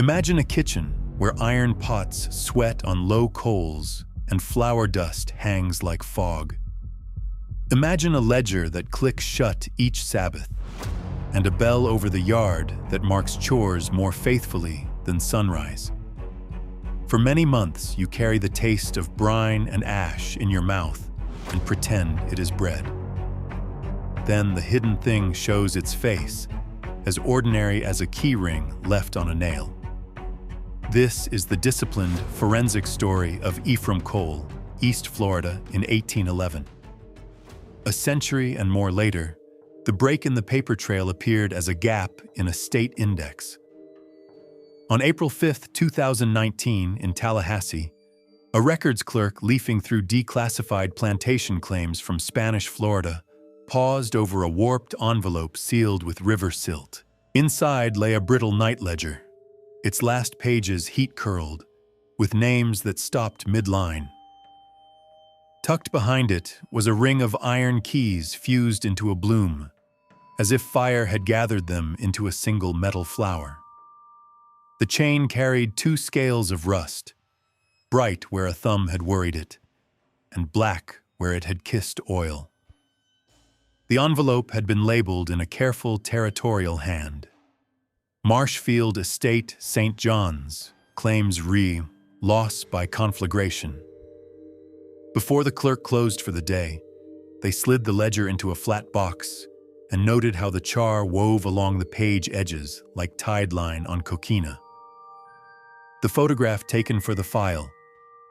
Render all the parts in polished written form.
Imagine a kitchen where iron pots sweat on low coals and flour dust hangs like fog. Imagine a ledger that clicks shut each Sabbath, and a bell over the yard that marks chores more faithfully than sunrise. For many months, you carry the taste of brine and ash in your mouth and pretend it is bread. Then the hidden thing shows its face, as ordinary as a key ring left on a nail. This is the disciplined, forensic story of Ephraim Cole, East Florida, in 1811. A century and more later, the break in the paper trail appeared as a gap in a state index. On April 5, 2019, in Tallahassee, a records clerk leafing through declassified plantation claims from Spanish Florida paused over a warped envelope sealed with river silt. Inside lay a brittle night ledger, its last pages heat-curled, with names that stopped mid-line. Tucked behind it was a ring of iron keys fused into a bloom, as if fire had gathered them into a single metal flower. The chain carried 2 scales of rust, bright where a thumb had worried it, and black where it had kissed oil. The envelope had been labeled in a careful territorial hand. Marshfield Estate, St. John's, claims re, loss by conflagration. Before the clerk closed for the day, they slid the ledger into a flat box and noted how the char wove along the page edges like tide line on coquina. The photograph taken for the file,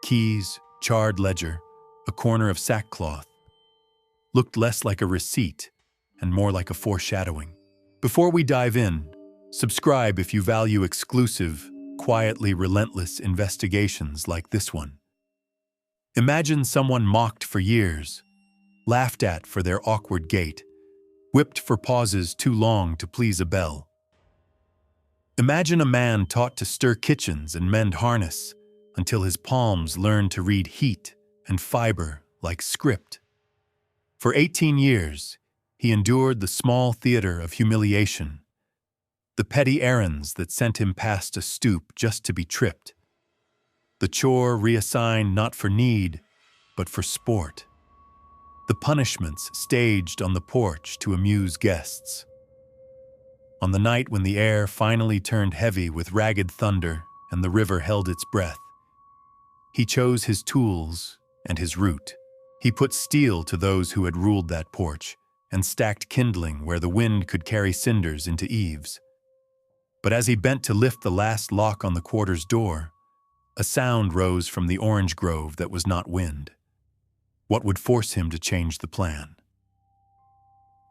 keys, charred ledger, a corner of sackcloth, looked less like a receipt and more like a foreshadowing. Before we dive in, subscribe if you value exclusive, quietly relentless investigations like this one. Imagine someone mocked for years, laughed at for their awkward gait, whipped for pauses too long to please a bell. Imagine a man taught to stir kitchens and mend harness until his palms learned to read heat and fiber like script. For 18 years, he endured the small theater of humiliation, the petty errands that sent him past a stoop just to be tripped, the chore reassigned not for need, but for sport, the punishments staged on the porch to amuse guests. On the night when the air finally turned heavy with ragged thunder and the river held its breath, he chose his tools and his route. He put steel to those who had ruled that porch and stacked kindling where the wind could carry cinders into eaves. But as he bent to lift the last lock on the quarter's door, a sound rose from the orange grove that was not wind. What would force him to change the plan?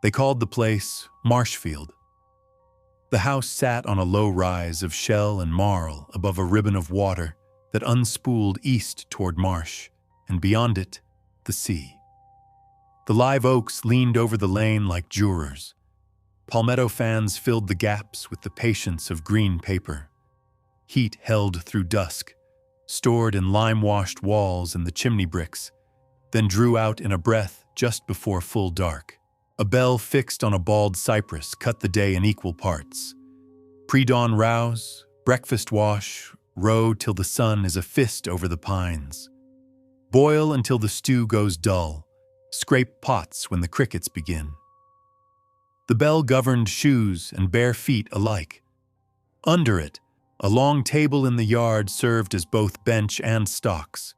They called the place Marshfield. The house sat on a low rise of shell and marl above a ribbon of water that unspooled east toward marsh, and beyond it, the sea. The live oaks leaned over the lane like jurors. Palmetto fans filled the gaps with the patience of green paper. Heat held through dusk, stored in lime-washed walls and the chimney bricks, then drew out in a breath just before full dark. A bell fixed on a bald cypress cut the day in equal parts. Pre-dawn rouse, breakfast wash, row till the sun is a fist over the pines. Boil until the stew goes dull, scrape pots when the crickets begin. The bell governed shoes and bare feet alike. Under it, a long table in the yard served as both bench and stocks.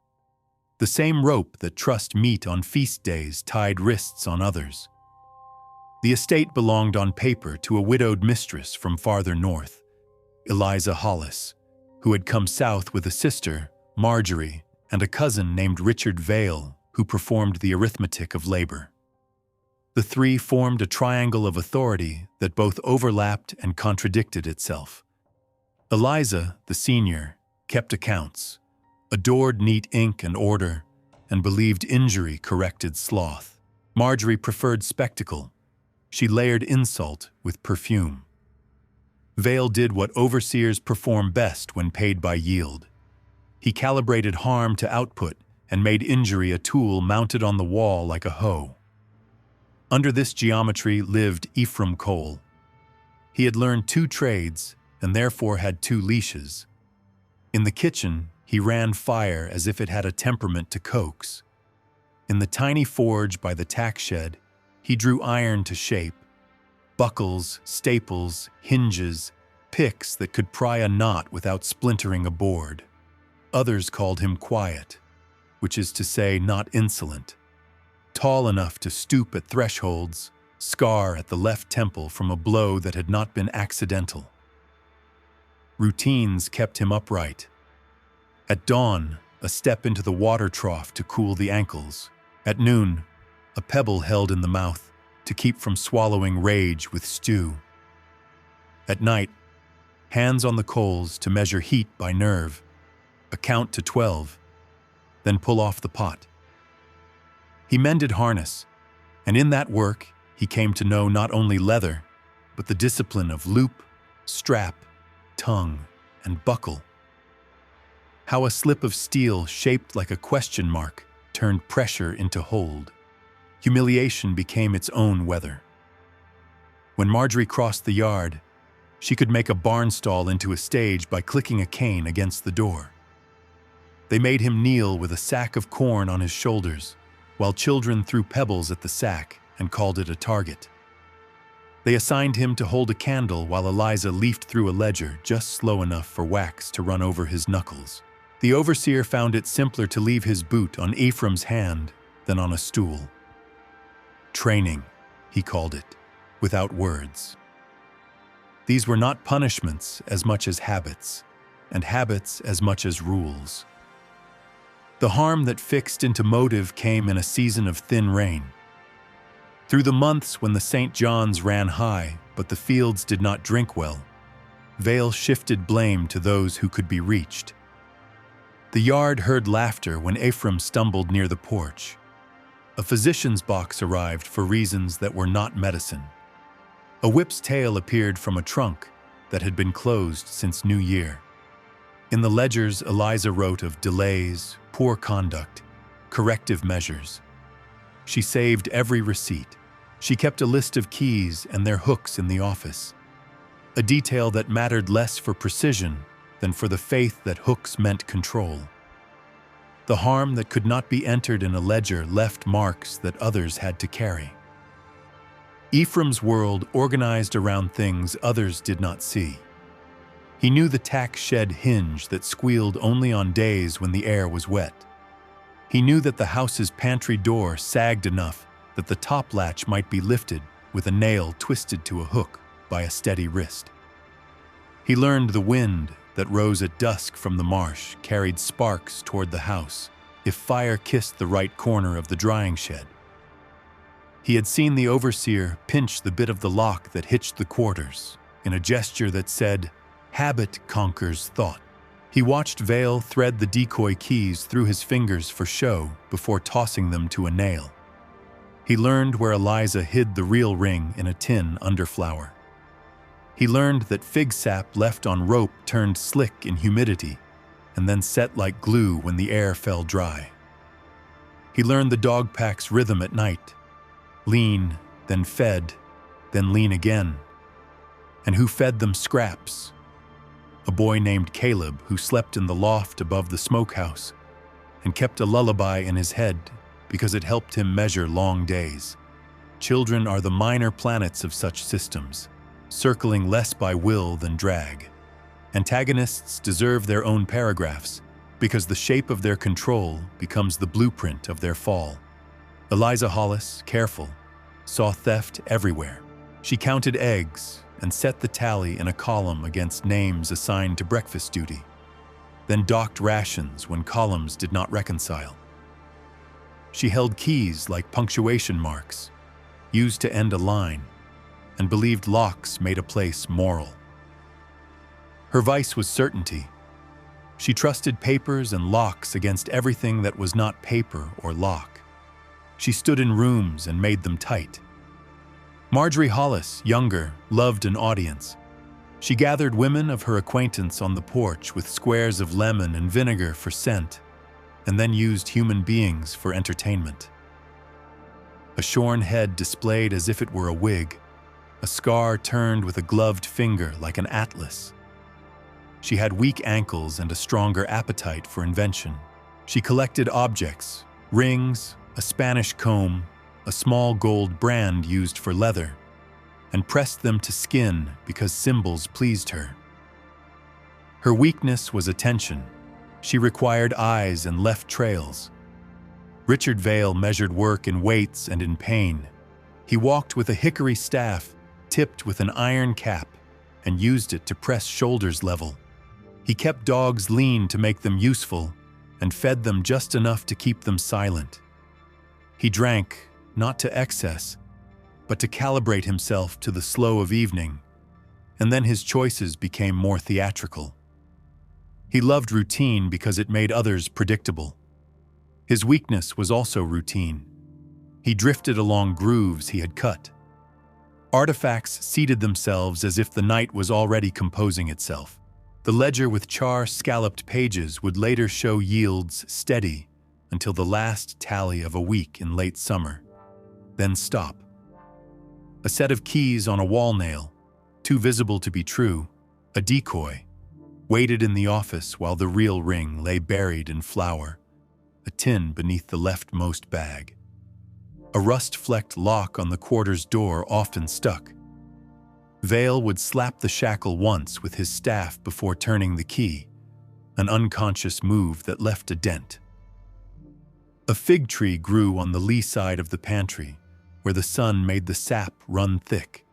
The same rope that trussed meat on feast days tied wrists on others. The estate belonged on paper to a widowed mistress from farther north, Eliza Hollis, who had come south with a sister, Marjorie, and a cousin named Richard Vale, who performed the arithmetic of labor. The three formed a triangle of authority that both overlapped and contradicted itself. Eliza, the senior, kept accounts, adored neat ink and order, and believed injury corrected sloth. Marjorie preferred spectacle. She layered insult with perfume. Vale did what overseers perform best when paid by yield. He calibrated harm to output and made injury a tool mounted on the wall like a hoe. Under this geometry lived Ephraim Cole. He had learned 2 trades and therefore had two leashes. In the kitchen, he ran fire as if it had a temperament to coax. In the tiny forge by the tack shed, he drew iron to shape, buckles, staples, hinges, picks that could pry a knot without splintering a board. Others called him quiet, which is to say not insolent, tall enough to stoop at thresholds, scar at the left temple from a blow that had not been accidental. Routines kept him upright. At dawn, a step into the water trough to cool the ankles. At noon, a pebble held in the mouth to keep from swallowing rage with stew. At night, hands on the coals to measure heat by nerve, a count to 12, then pull off the pot. He mended harness, and in that work he came to know not only leather, but the discipline of loop, strap, tongue, and buckle. How a slip of steel shaped like a question mark turned pressure into hold. Humiliation became its own weather. When Marjorie crossed the yard, she could make a barn stall into a stage by clicking a cane against the door. They made him kneel with a sack of corn on his shoulders, while children threw pebbles at the sack and called it a target. They assigned him to hold a candle while Eliza leafed through a ledger just slow enough for wax to run over his knuckles. The overseer found it simpler to leave his boot on Ephraim's hand than on a stool. Training, he called it, without words. These were not punishments as much as habits, and habits as much as rules. The harm that fixed into motive came in a season of thin rain. Through the months when the St. John's ran high, but the fields did not drink well, Vale shifted blame to those who could be reached. The yard heard laughter when Ephraim stumbled near the porch. A physician's box arrived for reasons that were not medicine. A whip's tail appeared from a trunk that had been closed since New Year. In the ledgers, Eliza wrote of delays, poor conduct, corrective measures. She saved every receipt. She kept a list of keys and their hooks in the office, a detail that mattered less for precision than for the faith that hooks meant control. The harm that could not be entered in a ledger left marks that others had to carry. Ephraim's world organized around things others did not see. He knew the tack shed hinge that squealed only on days when the air was wet. He knew that the house's pantry door sagged enough that the top latch might be lifted with a nail twisted to a hook by a steady wrist. He learned the wind that rose at dusk from the marsh carried sparks toward the house if fire kissed the right corner of the drying shed. He had seen the overseer pinch the bit of the lock that hitched the quarters in a gesture that said, "Habit conquers thought." He watched Vale thread the decoy keys through his fingers for show before tossing them to a nail. He learned where Eliza hid the real ring in a tin under flour. He learned that fig sap left on rope turned slick in humidity and then set like glue when the air fell dry. He learned the dog pack's rhythm at night: lean, then fed, then lean again. And who fed them scraps? A boy named Caleb who slept in the loft above the smokehouse and kept a lullaby in his head because it helped him measure long days. Children are the minor planets of such systems, circling less by will than drag. Antagonists deserve their own paragraphs because the shape of their control becomes the blueprint of their fall. Eliza Hollis, careful, saw theft everywhere. She counted eggs and set the tally in a column against names assigned to breakfast duty, then docked rations when columns did not reconcile. She held keys like punctuation marks, used to end a line, and believed locks made a place moral. Her vice was certainty. She trusted papers and locks against everything that was not paper or lock. She stood in rooms and made them tight. Marjorie Hollis, younger, loved an audience. She gathered women of her acquaintance on the porch with squares of lemon and vinegar for scent, and then used human beings for entertainment. A shorn head displayed as if it were a wig, a scar turned with a gloved finger like an atlas, She had weak ankles and a stronger appetite for invention. She collected objects, rings, a Spanish comb, a small gold brand used for leather, and pressed them to skin because symbols pleased her. Her weakness was attention. She required eyes and left trails. Richard Vail measured work in weights and in pain. He walked with a hickory staff tipped with an iron cap and used it to press shoulders level. He kept dogs lean to make them useful and fed them just enough to keep them silent. He drank, not to excess, but to calibrate himself to the slow of evening, and then his choices became more theatrical. He loved routine because it made others predictable. His weakness was also routine. He drifted along grooves he had cut. Artifacts seated themselves as if the night was already composing itself. The ledger with char-scalloped pages would later show yields steady until the last tally of a week in late summer, then stop. A set of keys on a wall nail, too visible to be true, a decoy, waited in the office while the real ring lay buried in flour, a tin beneath the leftmost bag. A rust-flecked lock on the quarters door often stuck. Vail would slap the shackle once with his staff before turning the key, an unconscious move that left a dent. A fig tree grew on the lee side of the pantry, where the sun made the sap run thick.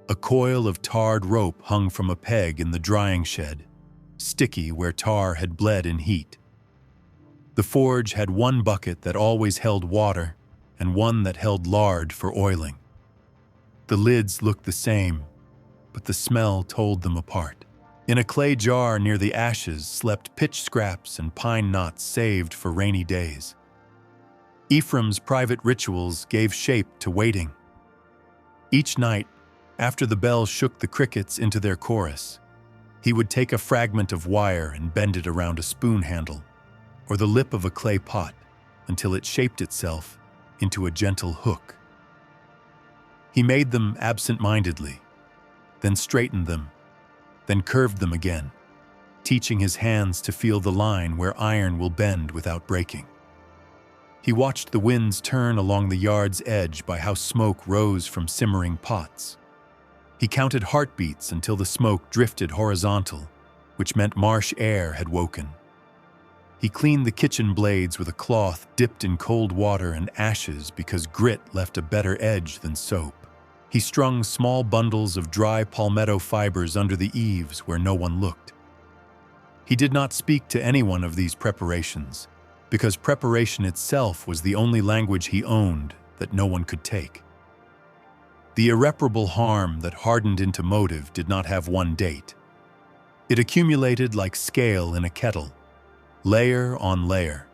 A coil of tarred rope hung from a peg in the drying shed, sticky where tar had bled in heat. The forge had one bucket that always held water and one that held lard for oiling. The lids looked the same, but the smell told them apart. In a clay jar near the ashes slept pitch scraps and pine knots saved for rainy days. Ephraim's private rituals gave shape to waiting. Each night, after the bell shook the crickets into their chorus, he would take a fragment of wire and bend it around a spoon handle or the lip of a clay pot until it shaped itself into a gentle hook. He made them absent-mindedly, then straightened them, then curved them again, teaching his hands to feel the line where iron will bend without breaking. He watched the winds turn along the yard's edge by how smoke rose from simmering pots. He counted heartbeats until the smoke drifted horizontal, which meant marsh air had woken. He cleaned the kitchen blades with a cloth dipped in cold water and ashes because grit left a better edge than soap. He strung small bundles of dry palmetto fibers under the eaves where no one looked. He did not speak to anyone of these preparations, because preparation itself was the only language he owned that no one could take. The irreparable harm that hardened into motive did not have one date. It accumulated like scale in a kettle, layer on layer,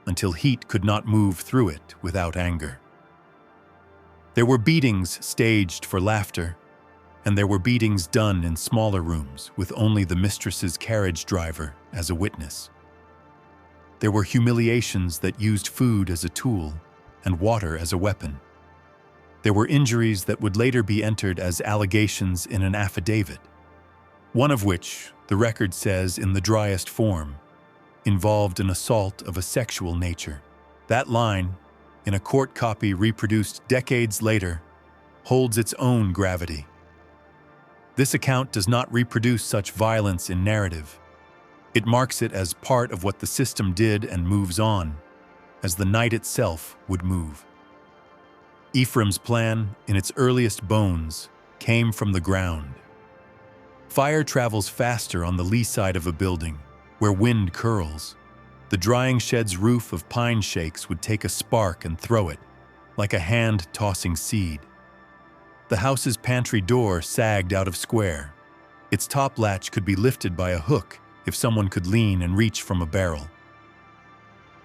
until heat could not move through it without anger. There were beatings staged for laughter, and there were beatings done in smaller rooms with only the mistress's carriage driver as a witness. There were humiliations that used food as a tool and water as a weapon. There were injuries that would later be entered as allegations in an affidavit, one of which, the record says in the driest form, involved an assault of a sexual nature. That line, in a court copy reproduced decades later, holds its own gravity. This account does not reproduce such violence in narrative. It marks it as part of what the system did and moves on, as the night itself would move. Ephraim's plan, in its earliest bones, came from the ground. Fire travels faster on the lee side of a building, where wind curls. The drying shed's roof of pine shakes would take a spark and throw it, like a hand tossing seed. The house's pantry door sagged out of square. Its top latch could be lifted by a hook if someone could lean and reach from a barrel.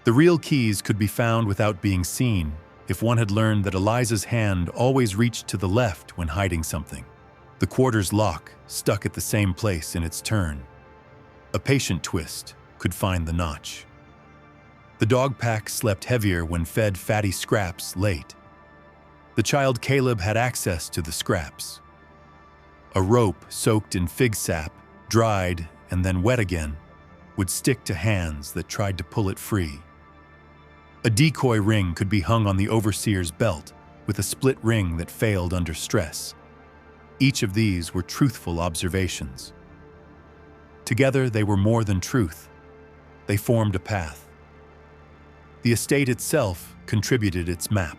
The real keys could be found without being seen if one had learned that Eliza's hand always reached to the left when hiding something. The quarters lock stuck at the same place in its turn. A patient twist could find the notch. The dog pack slept heavier when fed fatty scraps late. The child Caleb had access to the scraps. A rope soaked in fig sap dried and then wet again, would stick to hands that tried to pull it free. A decoy ring could be hung on the overseer's belt with a split ring that failed under stress. Each of these were truthful observations. Together, they were more than truth. They formed a path. The estate itself contributed its map.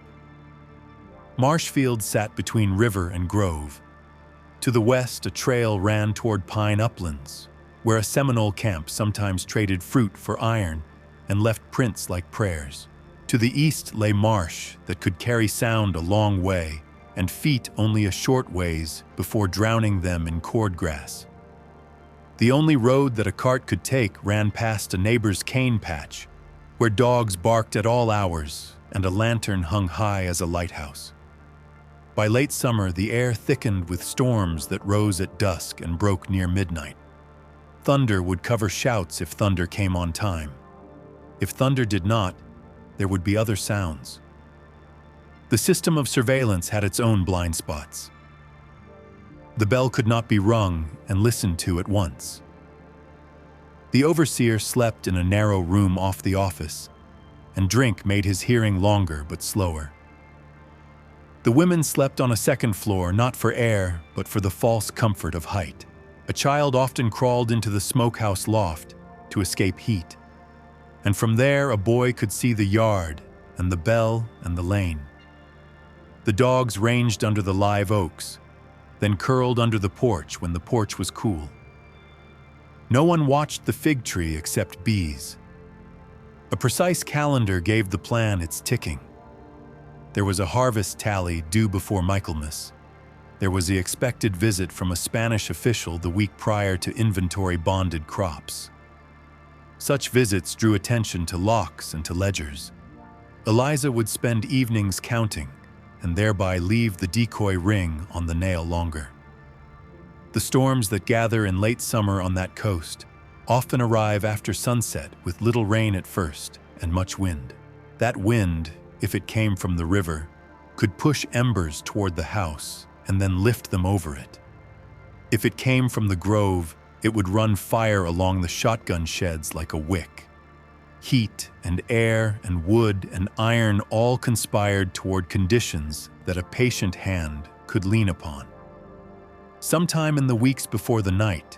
Marshfield sat between river and grove. To the west, a trail ran toward pine uplands, where a Seminole camp sometimes traded fruit for iron and left prints like prayers. To the east lay marsh that could carry sound a long way and feet only a short ways before drowning them in cordgrass. The only road that a cart could take ran past a neighbor's cane patch, where dogs barked at all hours and a lantern hung high as a lighthouse. By late summer, the air thickened with storms that rose at dusk and broke near midnight. Thunder would cover shouts if thunder came on time. If thunder did not, there would be other sounds. The system of surveillance had its own blind spots. The bell could not be rung and listened to at once. The overseer slept in a narrow room off the office, and drink made his hearing longer but slower. The women slept on a second floor, not for air, but for the false comfort of height. A child often crawled into the smokehouse loft to escape heat, and from there a boy could see the yard and the bell and the lane. The dogs ranged under the live oaks, then curled under the porch when the porch was cool. No one watched the fig tree except bees. A precise calendar gave the plan its ticking. There was a harvest tally due before Michaelmas. There was the expected visit from a Spanish official the week prior to inventory bonded crops. Such visits drew attention to locks and to ledgers. Eliza would spend evenings counting, and thereby leave the decoy ring on the nail longer. The storms that gather in late summer on that coast often arrive after sunset with little rain at first and much wind. That wind, if it came from the river, could push embers toward the house and then lift them over it. If it came from the grove, it would run fire along the shotgun sheds like a wick. Heat and air and wood and iron all conspired toward conditions that a patient hand could lean upon. Sometime in the weeks before the night,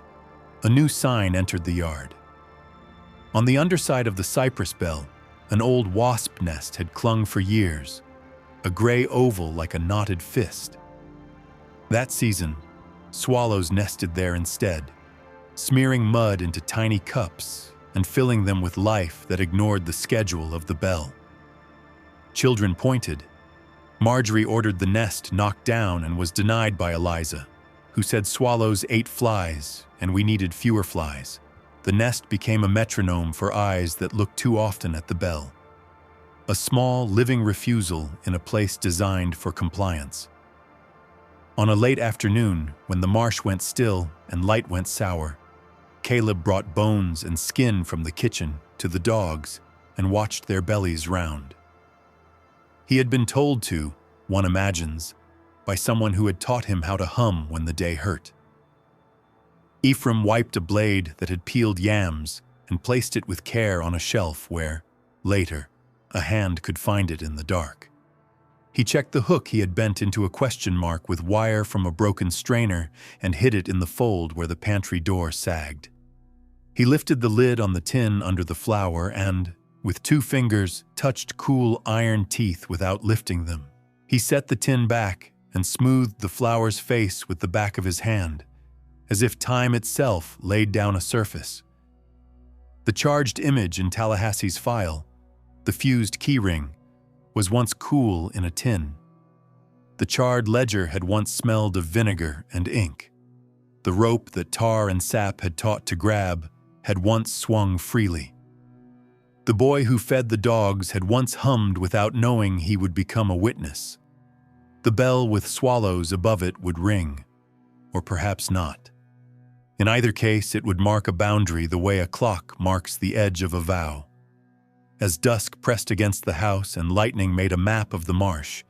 a new sign entered the yard. On the underside of the cypress bell, an old wasp nest had clung for years, a gray oval like a knotted fist. That season, swallows nested there instead, smearing mud into tiny cups and filling them with life that ignored the schedule of the bell. Children pointed. Marjorie ordered the nest knocked down and was denied by Eliza, who said swallows ate flies and we needed fewer flies. The nest became a metronome for eyes that looked too often at the bell. A small, living refusal in a place designed for compliance. On a late afternoon, when the marsh went still and light went sour, Caleb brought bones and skin from the kitchen to the dogs and watched their bellies round. He had been told to, one imagines, by someone who had taught him how to hum when the day hurt. Ephraim wiped a blade that had peeled yams and placed it with care on a shelf where, later, a hand could find it in the dark. He checked the hook he had bent into a question mark with wire from a broken strainer and hid it in the fold where the pantry door sagged. He lifted the lid on the tin under the flour and, with 2 fingers, touched cool iron teeth without lifting them. He set the tin back and smoothed the flour's face with the back of his hand, as if time itself laid down a surface. The charged image in Tallahassee's file, the fused keyring, was once cool in a tin. The charred ledger had once smelled of vinegar and ink. The rope that tar and sap had taught to grab had once swung freely. The boy who fed the dogs had once hummed without knowing he would become a witness. The bell with swallows above it would ring, or perhaps not. In either case, it would mark a boundary the way a clock marks the edge of a vow. As dusk pressed against the house and lightning made a map of the marsh,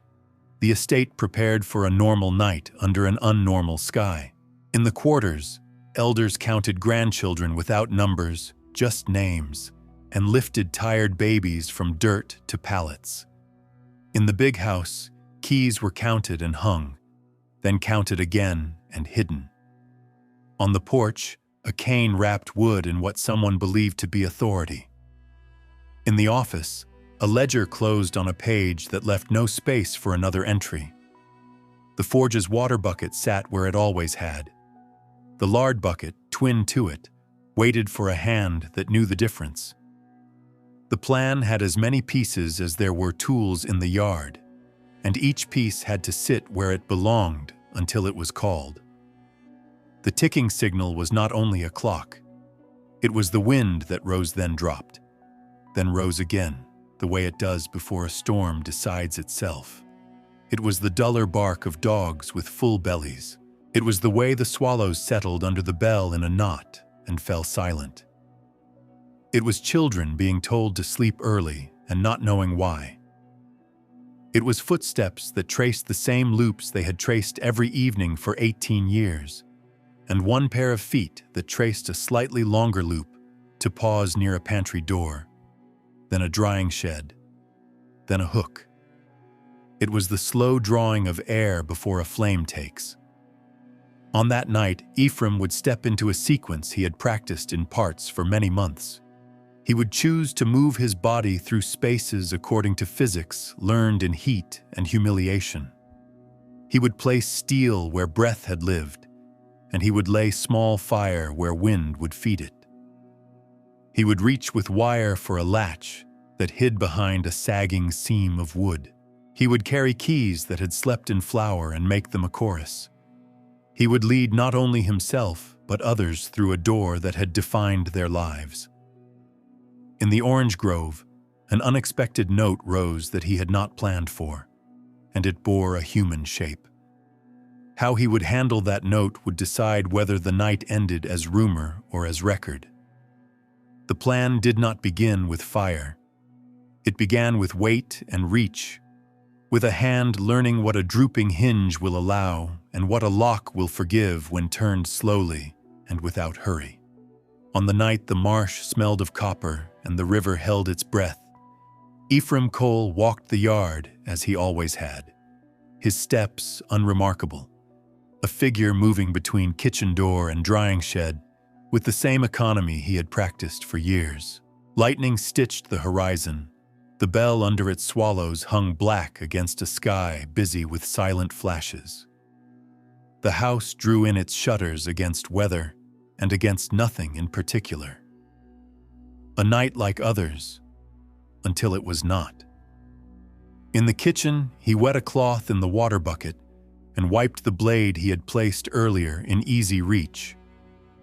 the estate prepared for a normal night under an unnormal sky. In the quarters, Elders counted grandchildren without numbers, just names, and lifted tired babies from dirt to pallets. In the big house, keys were counted and hung, then counted again and hidden. On the porch, a cane wrapped wood in what someone believed to be authority. In the office, a ledger closed on a page that left no space for another entry. The forge's water bucket sat where it always had. The lard bucket, twin to it, waited for a hand that knew the difference. The plan had as many pieces as there were tools in the yard, and each piece had to sit where it belonged until it was called. The ticking signal was not only a clock. It was the wind that rose then dropped, then rose again, the way it does before a storm decides itself. It was the duller bark of dogs with full bellies. It was the way the swallows settled under the bell in a knot and fell silent. It was children being told to sleep early and not knowing why. It was footsteps that traced the same loops they had traced every evening for 18 years, and one pair of feet that traced a slightly longer loop to pause near a pantry door, then a drying shed, then a hook. It was the slow drawing of air before a flame takes. On that night, Ephraim would step into a sequence he had practiced in parts for many months. He would choose to move his body through spaces according to physics learned in heat and humiliation. He would place steel where breath had lived, and he would lay small fire where wind would feed it. He would reach with wire for a latch that hid behind a sagging seam of wood. He would carry keys that had slept in flour and make them a chorus. He would lead not only himself, but others through a door that had defined their lives. In the orange grove, an unexpected note rose that he had not planned for, and it bore a human shape. How he would handle that note would decide whether the night ended as rumor or as record. The plan did not begin with fire. It began with weight and reach, with a hand learning what a drooping hinge will allow and what a lock will forgive when turned slowly and without hurry. On the night the marsh smelled of copper and the river held its breath, Ephraim Cole walked the yard as he always had, his steps unremarkable, a figure moving between kitchen door and drying shed with the same economy he had practiced for years. Lightning stitched the horizon. The bell under its swallows hung black against a sky busy with silent flashes. The house drew in its shutters against weather and against nothing in particular. A night like others, until it was not. In the kitchen, he wet a cloth in the water bucket and wiped the blade he had placed earlier in easy reach,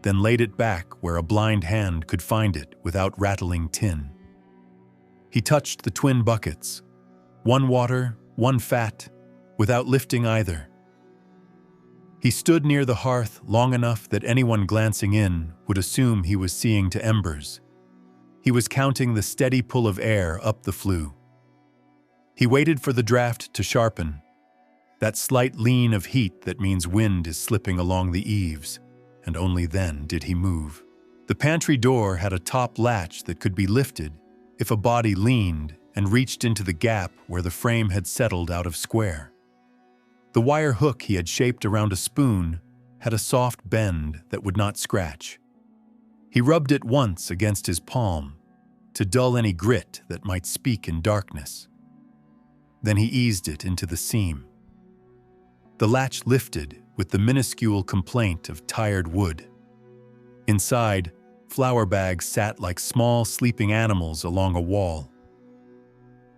then laid it back where a blind hand could find it without rattling tin. He touched the twin buckets, one water, one fat, without lifting either. He stood near the hearth long enough that anyone glancing in would assume he was seeing to embers. He was counting the steady pull of air up the flue. He waited for the draft to sharpen, that slight lean of heat that means wind is slipping along the eaves, and only then did he move. The pantry door had a top latch that could be lifted if a body leaned and reached into the gap where the frame had settled out of square. The wire hook he had shaped around a spoon had a soft bend that would not scratch. He rubbed it once against his palm to dull any grit that might speak in darkness. Then he eased it into the seam. The latch lifted with the minuscule complaint of tired wood. Inside, flour bags sat like small sleeping animals along a wall.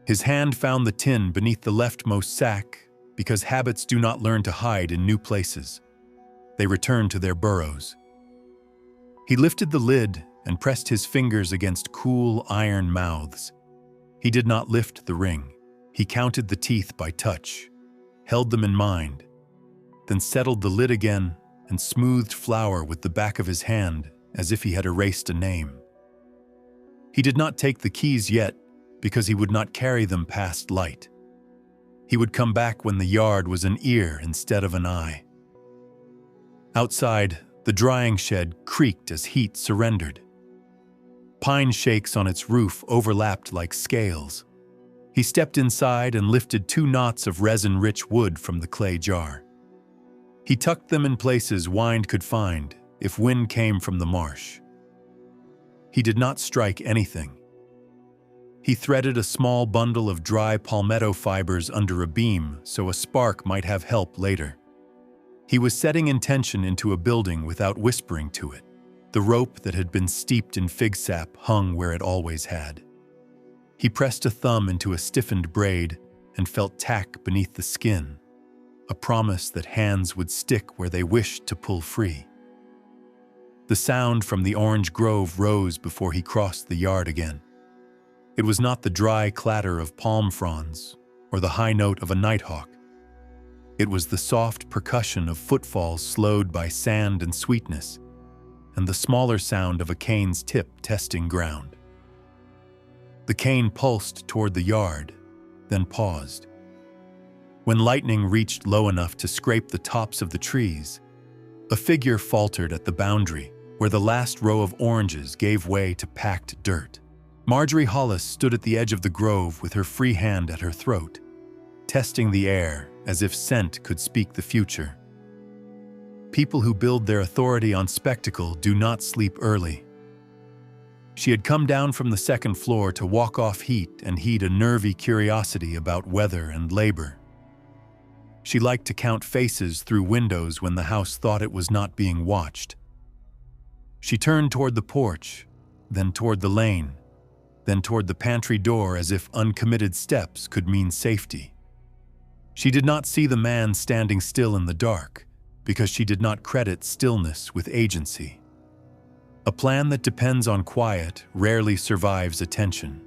His hand found the tin beneath the leftmost sack because habits do not learn to hide in new places. They return to their burrows. He lifted the lid and pressed his fingers against cool iron mouths. He did not lift the ring. He counted the teeth by touch, held them in mind, then settled the lid again and smoothed flour with the back of his hand as if he had erased a name. He did not take the keys yet because he would not carry them past light. He would come back when the yard was an ear instead of an eye. Outside, the The drying shed creaked as heat surrendered. Pine shakes on its roof overlapped like scales. He stepped inside and lifted 2 knots of resin-rich wood from the clay jar. He tucked them in places wind could find if wind came from the marsh. He did not strike anything. He threaded a small bundle of dry palmetto fibers under a beam so a spark might have help later. He was setting intention into a building without whispering to it. The rope that had been steeped in fig sap hung where it always had. He pressed a thumb into a stiffened braid and felt tack beneath the skin, a promise that hands would stick where they wished to pull free. The sound from the orange grove rose before he crossed the yard again. It was not the dry clatter of palm fronds or the high note of a nighthawk. It was the soft percussion of footfalls slowed by sand and sweetness, and the smaller sound of a cane's tip testing ground. The cane pulsed toward the yard, then paused. When lightning reached low enough to scrape the tops of the trees, a figure faltered at the boundary where the last row of oranges gave way to packed dirt. Marjorie Hollis stood at the edge of the grove with her free hand at her throat, testing the air as if scent could speak the future. People who build their authority on spectacle do not sleep early. She had come down from the 2nd floor to walk off heat and heed a nervy curiosity about weather and labor. She liked to count faces through windows when the house thought it was not being watched. She turned toward the porch, then toward the lane, then toward the pantry door as if uncommitted steps could mean safety. She did not see the man standing still in the dark, because she did not credit stillness with agency. A plan that depends on quiet rarely survives attention.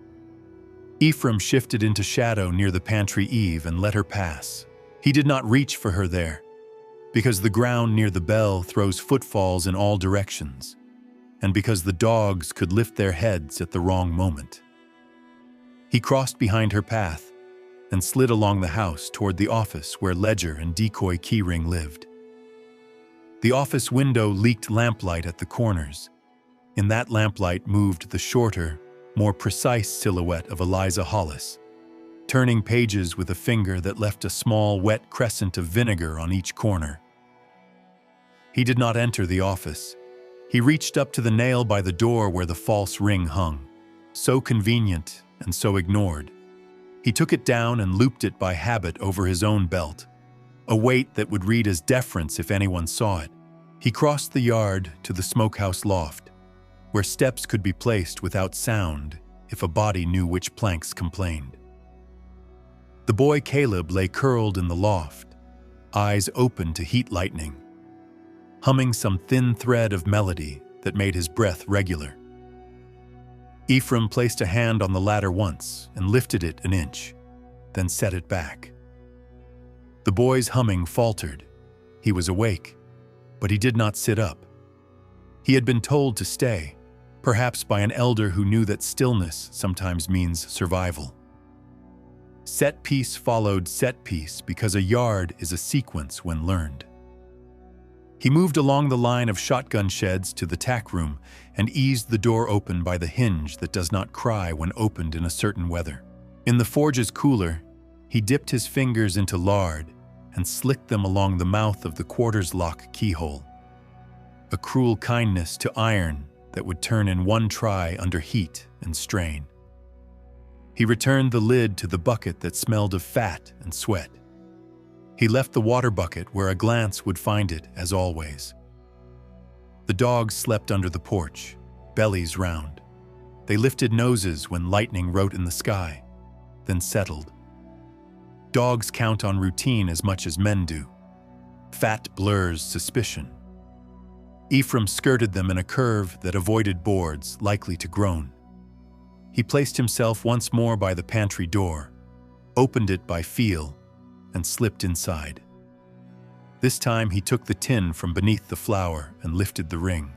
Ephraim shifted into shadow near the pantry eave and let her pass. He did not reach for her there, because the ground near the bell throws footfalls in all directions, and because the dogs could lift their heads at the wrong moment. He crossed behind her path and slid along the house toward the office where Ledger and Decoy Keyring lived. The office window leaked lamplight at the corners. In that lamplight moved the shorter, more precise silhouette of Eliza Hollis, turning pages with a finger that left a small wet crescent of vinegar on each corner. He did not enter the office. He reached up to the nail by the door where the false ring hung, so convenient and so ignored. He took it down and looped it by habit over his own belt, a weight that would read as deference if anyone saw it. He crossed the yard to the smokehouse loft, where steps could be placed without sound if a body knew which planks complained. The boy Caleb lay curled in the loft, eyes open to heat lightning, humming some thin thread of melody that made his breath regular. Ephraim placed a hand on the ladder once and lifted it an inch, then set it back. The boy's humming faltered. He was awake, but he did not sit up. He had been told to stay, perhaps by an elder who knew that stillness sometimes means survival. Set piece followed set piece because a yard is a sequence when learned. He moved along the line of shotgun sheds to the tack room and eased the door open by the hinge that does not cry when opened in a certain weather. In the forge's cooler, he dipped his fingers into lard and slicked them along the mouth of the quarters lock keyhole. A cruel kindness to iron that would turn in one try under heat and strain. He returned the lid to the bucket that smelled of fat and sweat. He left the water bucket where a glance would find it, as always. The dogs slept under the porch, bellies round. They lifted noses when lightning wrote in the sky, then settled. Dogs count on routine as much as men do. Fat blurs suspicion. Ephraim skirted them in a curve that avoided boards likely to groan. He placed himself once more by the pantry door, opened it by feel, and slipped inside. This time he took the tin from beneath the flour and lifted the ring.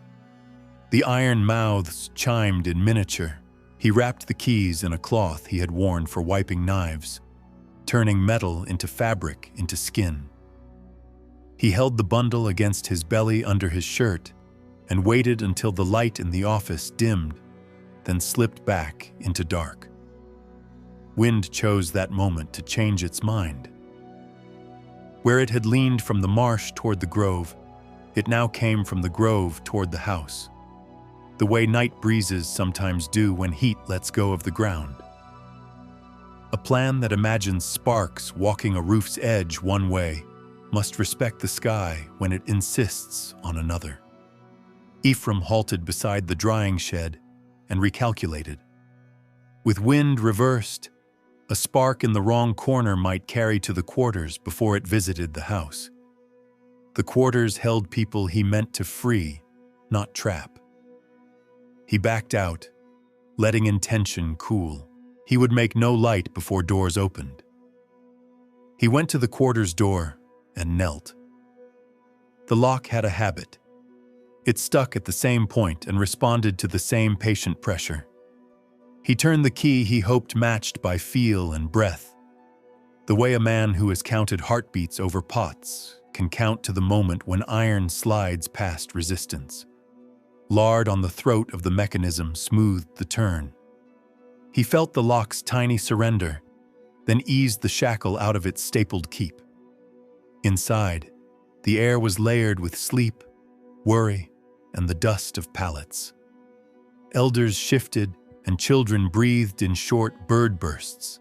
The iron mouths chimed in miniature. He wrapped the keys in a cloth he had worn for wiping knives, turning metal into fabric into skin. He held the bundle against his belly under his shirt and waited until the light in the office dimmed, then slipped back into dark. Wind chose that moment to change its mind. Where it had leaned from the marsh toward the grove, it now came from the grove toward the house, the way night breezes sometimes do when heat lets go of the ground. A plan that imagines sparks walking a roof's edge one way must respect the sky when it insists on another. Ephraim halted beside the drying shed and recalculated. With wind reversed, a spark in the wrong corner might carry to the quarters before it visited the house. The quarters held people he meant to free, not trap. He backed out, letting intention cool. He would make no light before doors opened. He went to the quarters door and knelt. The lock had a habit. It stuck at the same point and responded to the same patient pressure. He turned the key he hoped matched by feel and breath, the way a man who has counted heartbeats over pots can count to the moment when iron slides past resistance. Lard on the throat of the mechanism smoothed the turn. He felt the lock's tiny surrender, then eased the shackle out of its stapled keep. Inside, the air was layered with sleep, worry, and the dust of pallets. Elders shifted, and children breathed in short bird bursts.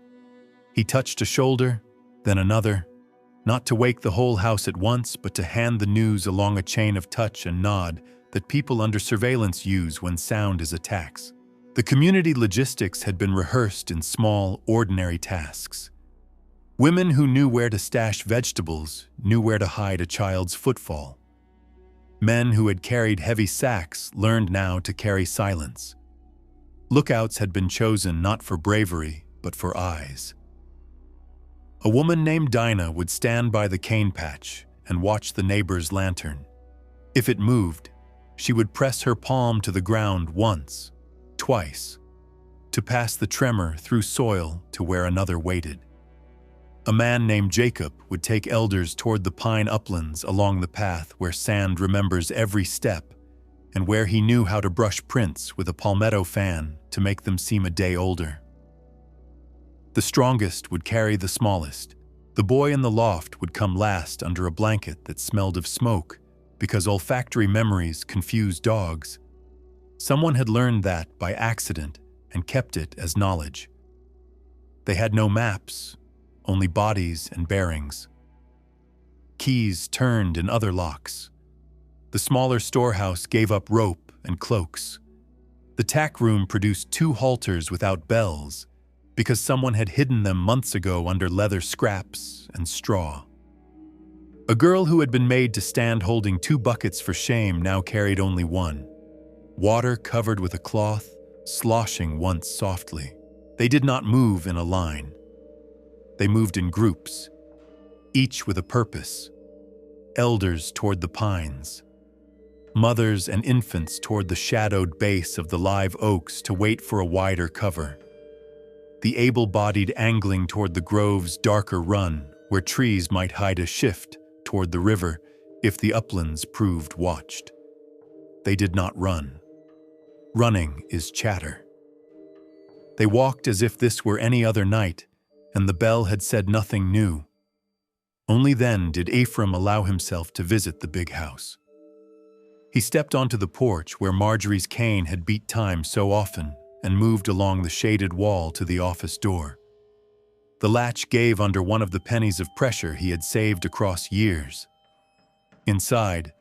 He touched a shoulder, then another, not to wake the whole house at once, but to hand the news along a chain of touch and nod that people under surveillance use when sound is a tax. The community logistics had been rehearsed in small, ordinary tasks. Women who knew where to stash vegetables knew where to hide a child's footfall. Men who had carried heavy sacks learned now to carry silence. Lookouts had been chosen not for bravery, but for eyes. A woman named Dinah would stand by the cane patch and watch the neighbor's lantern. If it moved, she would press her palm to the ground once, twice, to pass the tremor through soil to where another waited. A man named Jacob would take elders toward the pine uplands along the path where sand remembers every step and where he knew how to brush prints with a palmetto fan to make them seem a day older. The strongest would carry the smallest. The boy in the loft would come last under a blanket that smelled of smoke because olfactory memories confuse dogs. Someone had learned that by accident and kept it as knowledge. They had no maps, only bodies and bearings. Keys turned in other locks. The smaller storehouse gave up rope and cloaks. The tack room produced 2 halters without bells because someone had hidden them months ago under leather scraps and straw. A girl who had been made to stand holding 2 buckets for shame now carried only one. Water covered with a cloth, sloshing once softly. They did not move in a line. They moved in groups, each with a purpose. Elders toward the pines. Mothers and infants toward the shadowed base of the live oaks to wait for a wider cover. The able-bodied angling toward the grove's darker run, where trees might hide a shift toward the river if the uplands proved watched. They did not run. Running is chatter. They walked as if this were any other night, and the bell had said nothing new. Only then did Ephraim allow himself to visit the big house. He stepped onto the porch where Marjorie's cane had beat time so often and moved along the shaded wall to the office door. The latch gave under one of the pennies of pressure he had saved across years. Inside,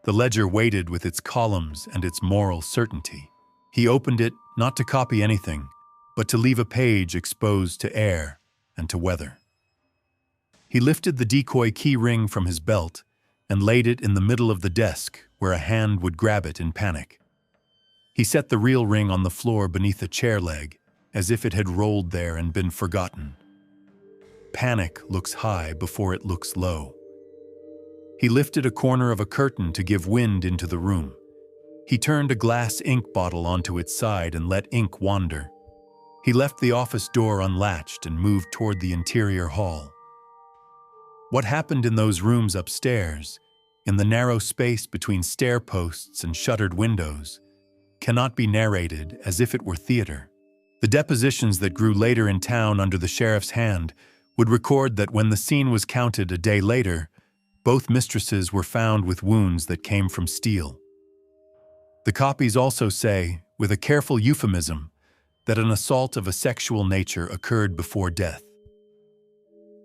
the ledger waited with its columns and its moral certainty. He opened it not to copy anything, but to leave a page exposed to air and to weather. He lifted the decoy key ring from his belt and laid it in the middle of the desk where a hand would grab it in panic. He set the real ring on the floor beneath a chair leg, as if it had rolled there and been forgotten. Panic looks high before it looks low. He lifted a corner of a curtain to give wind into the room. He turned a glass ink bottle onto its side and let ink wander. He left the office door unlatched and moved toward the interior hall. What happened in those rooms upstairs in the narrow space between stair posts and shuttered windows, cannot be narrated as if it were theater. The depositions that grew later in town under the sheriff's hand would record that when the scene was counted a day later, both mistresses were found with wounds that came from steel. The copies also say, with a careful euphemism, that an assault of a sexual nature occurred before death.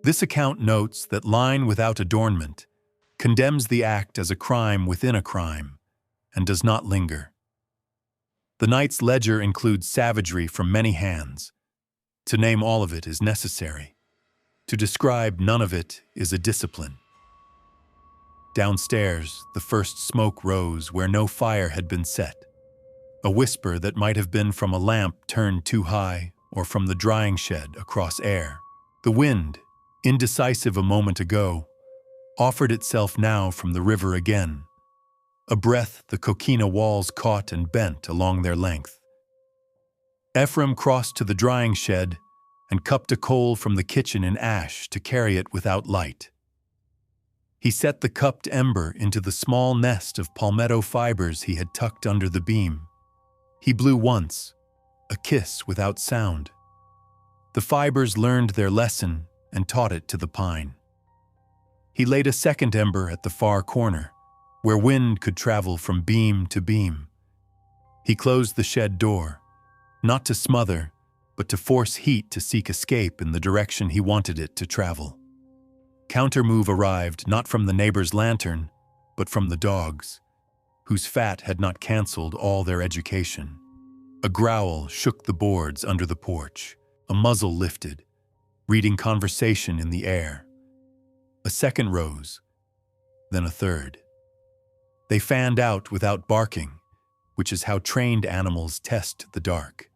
This account notes that line without adornment condemns the act as a crime within a crime and does not linger. The night's ledger includes savagery from many hands. To name all of it is necessary. To describe none of it is a discipline. Downstairs, the first smoke rose where no fire had been set. A whisper that might have been from a lamp turned too high or from the drying shed across air. The wind, indecisive a moment ago, offered itself now from the river again. A breath the coquina walls caught and bent along their length. Ephraim crossed to the drying shed and cupped a coal from the kitchen in ash to carry it without light. He set the cupped ember into the small nest of palmetto fibers he had tucked under the beam. He blew once, a kiss without sound. The fibers learned their lesson and taught it to the pine. He laid a second ember at the far corner, where wind could travel from beam to beam. He closed the shed door, not to smother, but to force heat to seek escape in the direction he wanted it to travel. Countermove arrived not from the neighbor's lantern, but from the dogs, whose fat had not canceled all their education. A growl shook the boards under the porch, a muzzle lifted, reading conversation in the air. A second rose, then a third. They fanned out without barking, which is how trained animals test the dark.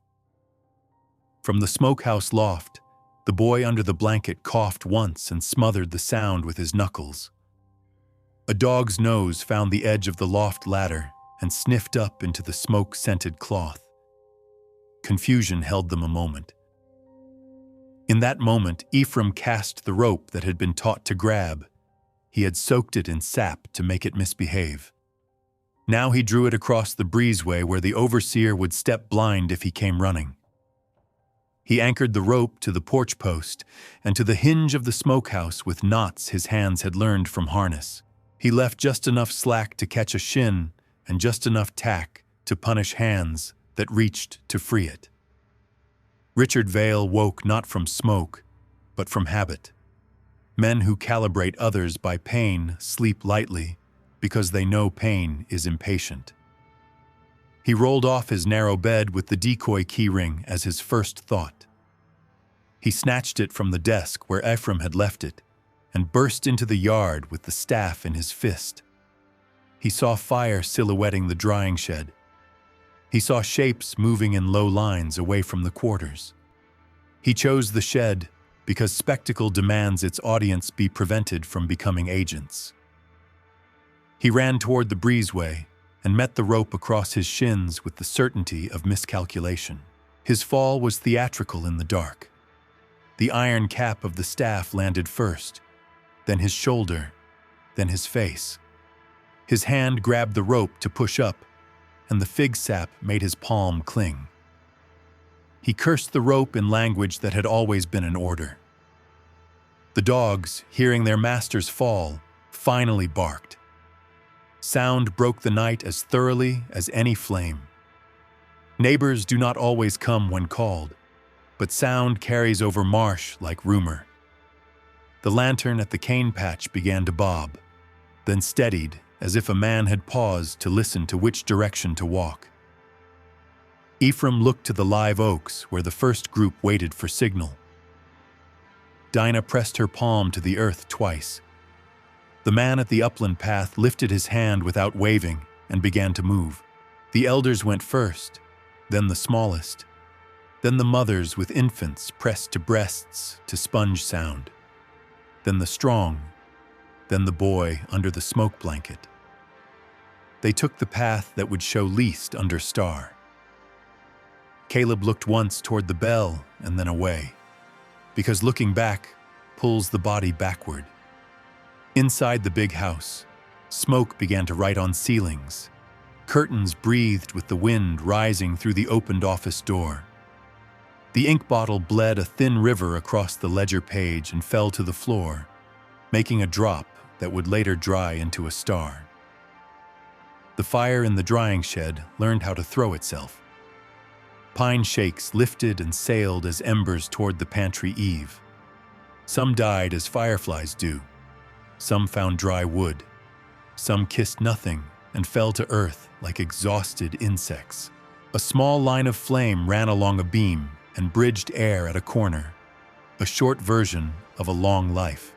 From the smokehouse loft, the boy under the blanket coughed once and smothered the sound with his knuckles. A dog's nose found the edge of the loft ladder and sniffed up into the smoke-scented cloth. Confusion held them a moment. In that moment, Ephraim cast the rope that had been taught to grab. He had soaked it in sap to make it misbehave. Now he drew it across the breezeway where the overseer would step blind if he came running. He anchored the rope to the porch post and to the hinge of the smokehouse with knots his hands had learned from harness. He left just enough slack to catch a shin and just enough tack to punish hands that reached to free it. Richard Vale woke not from smoke, but from habit. Men who calibrate others by pain sleep lightly because they know pain is impatient. He rolled off his narrow bed with the decoy keyring as his first thought. He snatched it from the desk where Ephraim had left it and burst into the yard with the staff in his fist. He saw fire silhouetting the drying shed. He saw shapes moving in low lines away from the quarters. He chose the shed because spectacle demands its audience be prevented from becoming agents. He ran toward the breezeway and met the rope across his shins with the certainty of miscalculation. His fall was theatrical in the dark. The iron cap of the staff landed first, then his shoulder, then his face. His hand grabbed the rope to push up, and the fig sap made his palm cling. He cursed the rope in language that had always been in order. The dogs, hearing their masters fall, finally barked. Sound broke the night as thoroughly as any flame. Neighbors do not always come when called, but sound carries over marsh like rumor. The lantern at the cane patch began to bob, then steadied as if a man had paused to listen to which direction to walk. Ephraim looked to the live oaks where the first group waited for signal. Dinah pressed her palm to the earth twice. The man at the upland path lifted his hand without waving and began to move. The elders went first, then the smallest, then the mothers with infants pressed to breasts to sponge sound, then the strong, then the boy under the smoke blanket. They took the path that would show least under star. Caleb looked once toward the bell and then away, because looking back pulls the body backward. Inside the big house, Smoke began to write on ceilings. Curtains breathed with the wind rising through the opened office door. The ink bottle bled a thin river across the ledger page and fell to the floor, making a drop that would later dry into a star. The fire in the drying shed learned how to throw itself. Pine shakes lifted and sailed as embers toward the pantry eave. Some died as fireflies do. Some found dry wood. Some kissed nothing and fell to earth like exhausted insects. A small line of flame ran along a beam and bridged air at a corner, a short version of a long life.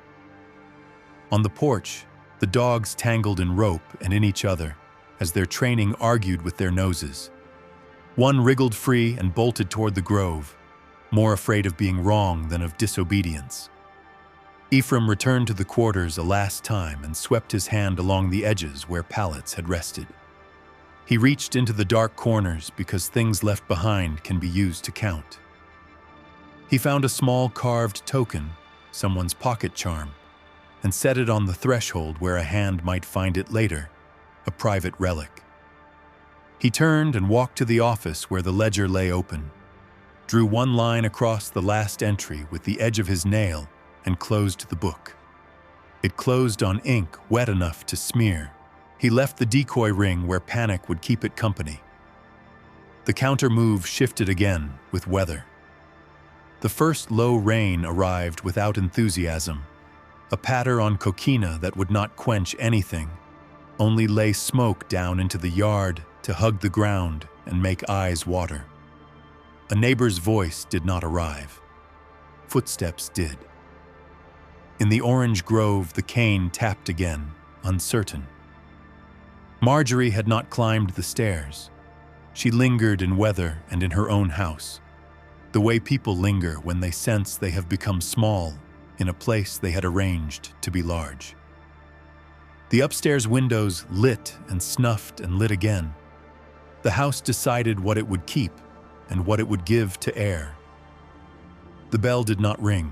On the porch, the dogs tangled in rope and in each other as their training argued with their noses. One wriggled free and bolted toward the grove, more afraid of being wrong than of disobedience. Ephraim returned to the quarters a last time and swept his hand along the edges where pallets had rested. He reached into the dark corners because things left behind can be used to count. He found a small carved token, someone's pocket charm, and set it on the threshold where a hand might find it later, a private relic. He turned and walked to the office where the ledger lay open, drew one line across the last entry with the edge of his nail, and closed the book. It closed on ink wet enough to smear. He left the decoy ring where panic would keep it company. The counter move shifted again with weather. The first low rain arrived without enthusiasm, a patter on coquina that would not quench anything, only lay smoke down into the yard to hug the ground and make eyes water. A neighbor's voice did not arrive. Footsteps did. In the orange grove, the cane tapped again, uncertain. Marjorie had not climbed the stairs. She lingered in weather and in her own house, the way people linger when they sense they have become small in a place they had arranged to be large. The upstairs windows lit and snuffed and lit again. The house decided what it would keep and what it would give to air. The bell did not ring.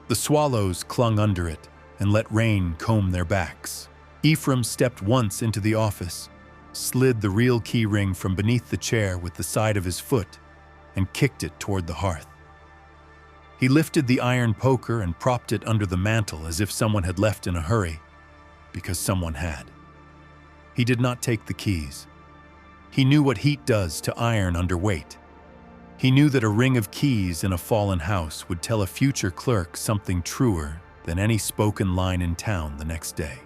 The swallows clung under it and let rain comb their backs. Ephraim stepped once into the office, slid the real key ring from beneath the chair with the side of his foot, and kicked it toward the hearth. He lifted the iron poker and propped it under the mantel as if someone had left in a hurry, because someone had. He did not take the keys. He knew what heat does to iron under weight. He knew that a ring of keys in a fallen house would tell a future clerk something truer than any spoken line in town the next day.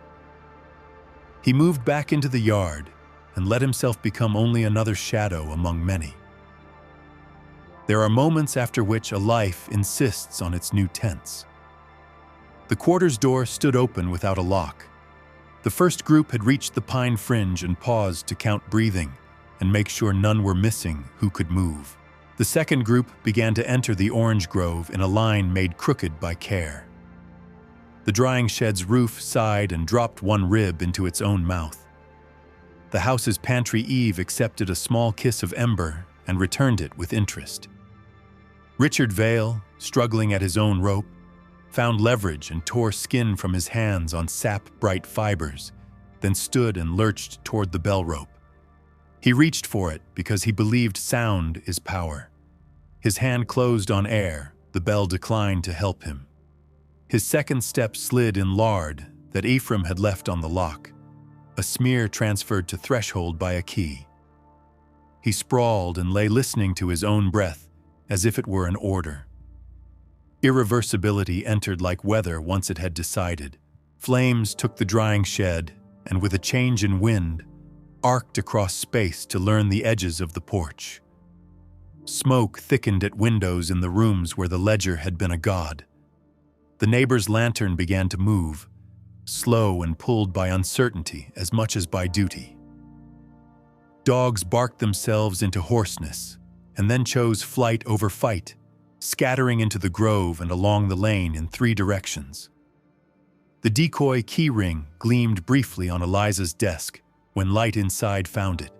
He moved back into the yard and let himself become only another shadow among many. There are moments after which a life insists on its new tense. The quarters door stood open without a lock. The first group had reached the pine fringe and paused to count breathing and make sure none were missing who could move. The second group began to enter the orange grove in a line made crooked by care. The drying shed's roof sighed and dropped one rib into its own mouth. The house's pantry eave accepted a small kiss of ember and returned it with interest. Richard Vale, struggling at his own rope, found leverage and tore skin from his hands on sap-bright fibers, then stood and lurched toward the bell rope. He reached for it because he believed sound is power. His hand closed on air, the bell declined to help him. His second step slid in lard that Ephraim had left on the lock, a smear transferred to threshold by a key. He sprawled and lay listening to his own breath as if it were an order. Irreversibility entered like weather once it had decided. Flames took the drying shed and, with a change in wind, arced across space to learn the edges of the porch. Smoke thickened at windows in the rooms where the ledger had been a god. The neighbor's lantern began to move, slow and pulled by uncertainty as much as by duty. Dogs barked themselves into hoarseness and then chose flight over fight, scattering into the grove and along the lane in 3 directions. The decoy key ring gleamed briefly on Eliza's desk when light inside found it,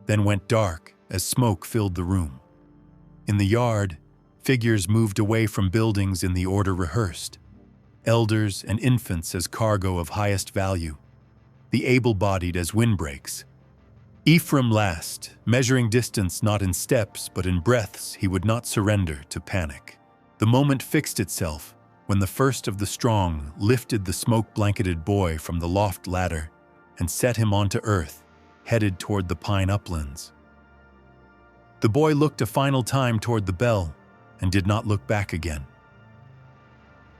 then went dark as smoke filled the room. In the yard, figures moved away from buildings in the order rehearsed, elders and infants as cargo of highest value. the able-bodied as windbreaks. Ephraim last, measuring distance not in steps but in breaths, he would not surrender to panic. The moment fixed itself when the first of the strong lifted the smoke-blanketed boy from the loft ladder and set him onto earth, headed toward the pine uplands. The boy looked a final time toward the bell and did not look back again.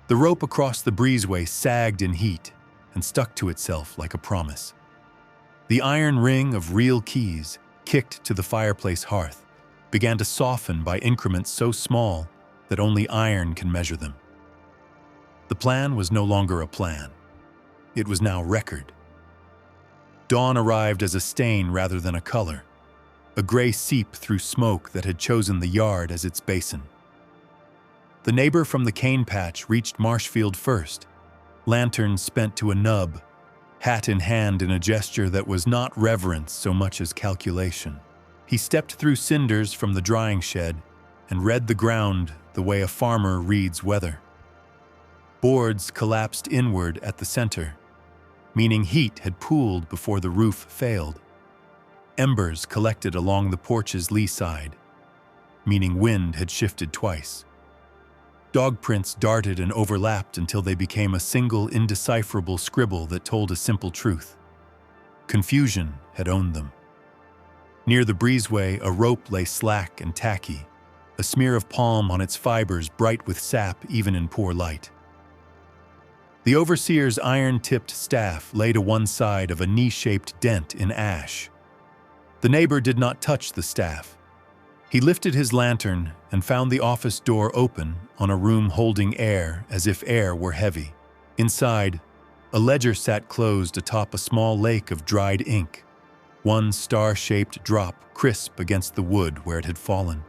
The rope across the breezeway sagged in heat and stuck to itself like a promise. The iron ring of real keys, kicked to the fireplace hearth, began to soften by increments so small that only iron can measure them. The plan was no longer a plan. It was now record. Dawn arrived as a stain rather than a color, a gray seep through smoke that had chosen the yard as its basin. The neighbor from the cane patch reached Marshfield first, lantern spent to a nub, hat in hand in a gesture that was not reverence so much as calculation. He stepped through cinders from the drying shed and read the ground the way a farmer reads weather. Boards collapsed inward at the center, meaning heat had pooled before the roof failed. Embers collected along the porch's lee side, meaning wind had shifted twice. Dog prints darted and overlapped until they became a single indecipherable scribble that told a simple truth. Confusion had owned them. Near the breezeway, a rope lay slack and tacky, a smear of palm on its fibers bright with sap even in poor light. The overseer's iron-tipped staff lay to one side of a knee-shaped dent in ash. The neighbor did not touch the staff. He lifted his lantern and found the office door open on a room holding air as if air were heavy. Inside, a ledger sat closed atop a small lake of dried ink, one star-shaped drop crisp against the wood where it had fallen.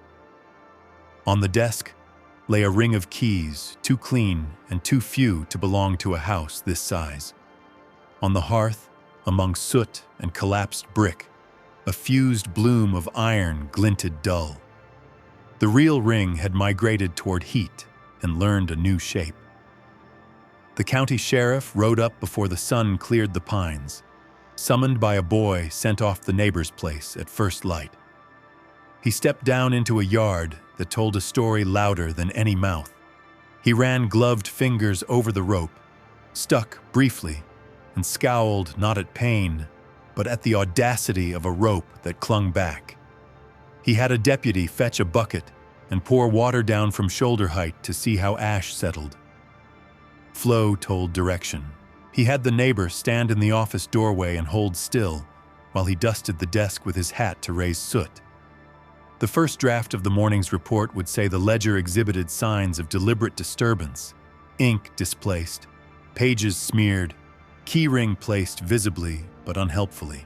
On the desk lay a ring of keys, too clean and too few to belong to a house this size. On the hearth, among soot and collapsed brick, a fused bloom of iron glinted dull. The real ring had migrated toward heat and learned a new shape. The county sheriff rode up before the sun cleared the pines, summoned by a boy sent off the neighbor's place at first light. He stepped down into a yard that told a story louder than any mouth. He ran gloved fingers over the rope, stuck briefly, and scowled not at pain, but at the audacity of a rope that clung back. He had a deputy fetch a bucket and pour water down from shoulder height to see how ash settled. Flow told direction. He had the neighbor stand in the office doorway and hold still while he dusted the desk with his hat to raise soot. The first draft of the morning's report would say the ledger exhibited signs of deliberate disturbance, ink displaced, pages smeared, keyring placed visibly but unhelpfully.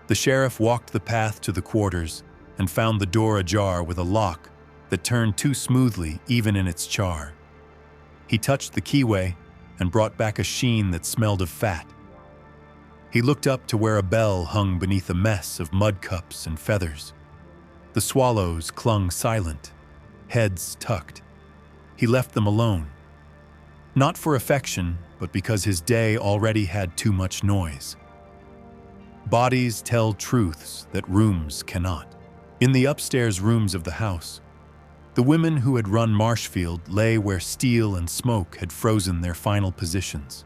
The sheriff walked the path to the quarters and found the door ajar with a lock that turned too smoothly even in its char. He touched the keyway and brought back a sheen that smelled of fat. He looked up to where a bell hung beneath a mess of mud cups and feathers. The swallows clung silent, heads tucked. He left them alone. Not for affection, but because his day already had too much noise. Bodies tell truths that rooms cannot. In the upstairs rooms of the house, the women who had run Marshfield lay where steel and smoke had frozen their final positions.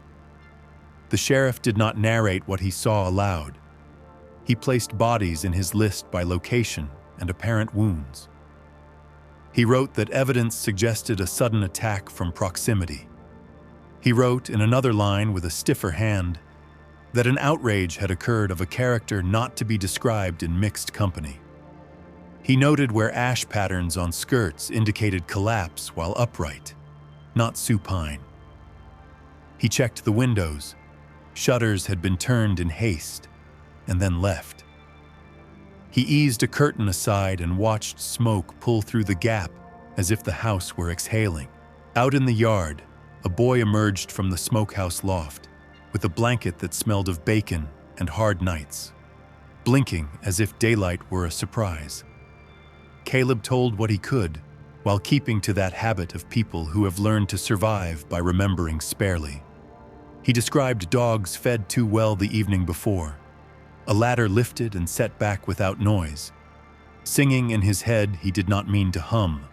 The sheriff did not narrate what he saw aloud. He placed bodies in his list by location and apparent wounds. He wrote that evidence suggested a sudden attack from proximity. He wrote in another line with a stiffer hand that an outrage had occurred of a character not to be described in mixed company. He noted where ash patterns on skirts indicated collapse while upright, not supine. He checked the windows. Shutters had been turned in haste and then left. He eased a curtain aside and watched smoke pull through the gap as if the house were exhaling. Out in the yard, a boy emerged from the smokehouse loft with a blanket that smelled of bacon and hard nights, blinking as if daylight were a surprise. Caleb told what he could, while keeping to that habit of people who have learned to survive by remembering sparely. He described dogs fed too well the evening before. A ladder lifted and set back without noise. Singing in his head he did not mean to hum,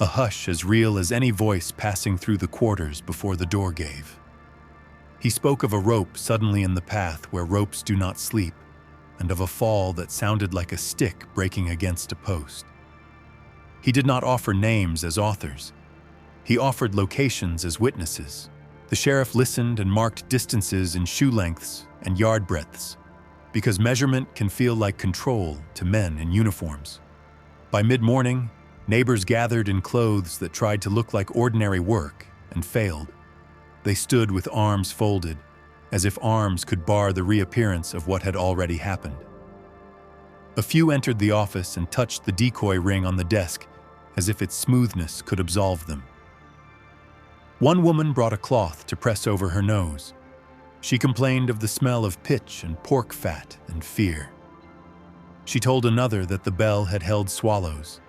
a hush as real as any voice passing through the quarters before the door gave. He spoke of a rope suddenly in the path where ropes do not sleep, and of a fall that sounded like a stick breaking against a post. He did not offer names as authors. He offered locations as witnesses. The sheriff listened and marked distances in shoe lengths and yard breadths, because measurement can feel like control to men in uniforms. By mid-morning, neighbors gathered in clothes that tried to look like ordinary work and failed. They stood with arms folded, as if arms could bar the reappearance of what had already happened. A few entered the office and touched the decoy ring on the desk, as if its smoothness could absolve them. One woman brought a cloth to press over her nose. She complained of the smell of pitch and pork fat and fear. She told another that the bell had held swallows,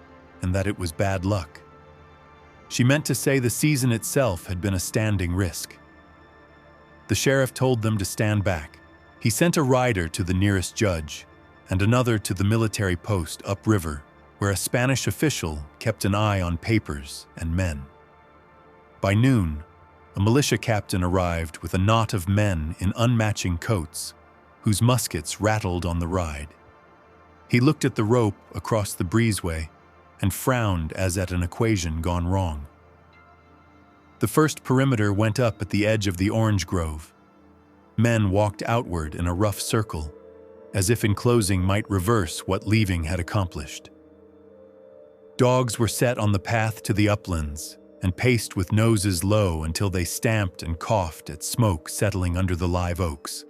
and that it was bad luck. She meant to say the season itself had been a standing risk. The sheriff told them to stand back. He sent a rider to the nearest judge, and another to the military post upriver, where a Spanish official kept an eye on papers and men. By noon, a militia captain arrived with a knot of men in unmatching coats, whose muskets rattled on the ride. He looked at the rope across the breezeway and frowned as at an equation gone wrong. The first perimeter went up at the edge of the orange grove. Men walked outward in a rough circle, as if enclosing might reverse what leaving had accomplished. Dogs were set on the path to the uplands and paced with noses low until they stamped and coughed at smoke settling under the live oaks.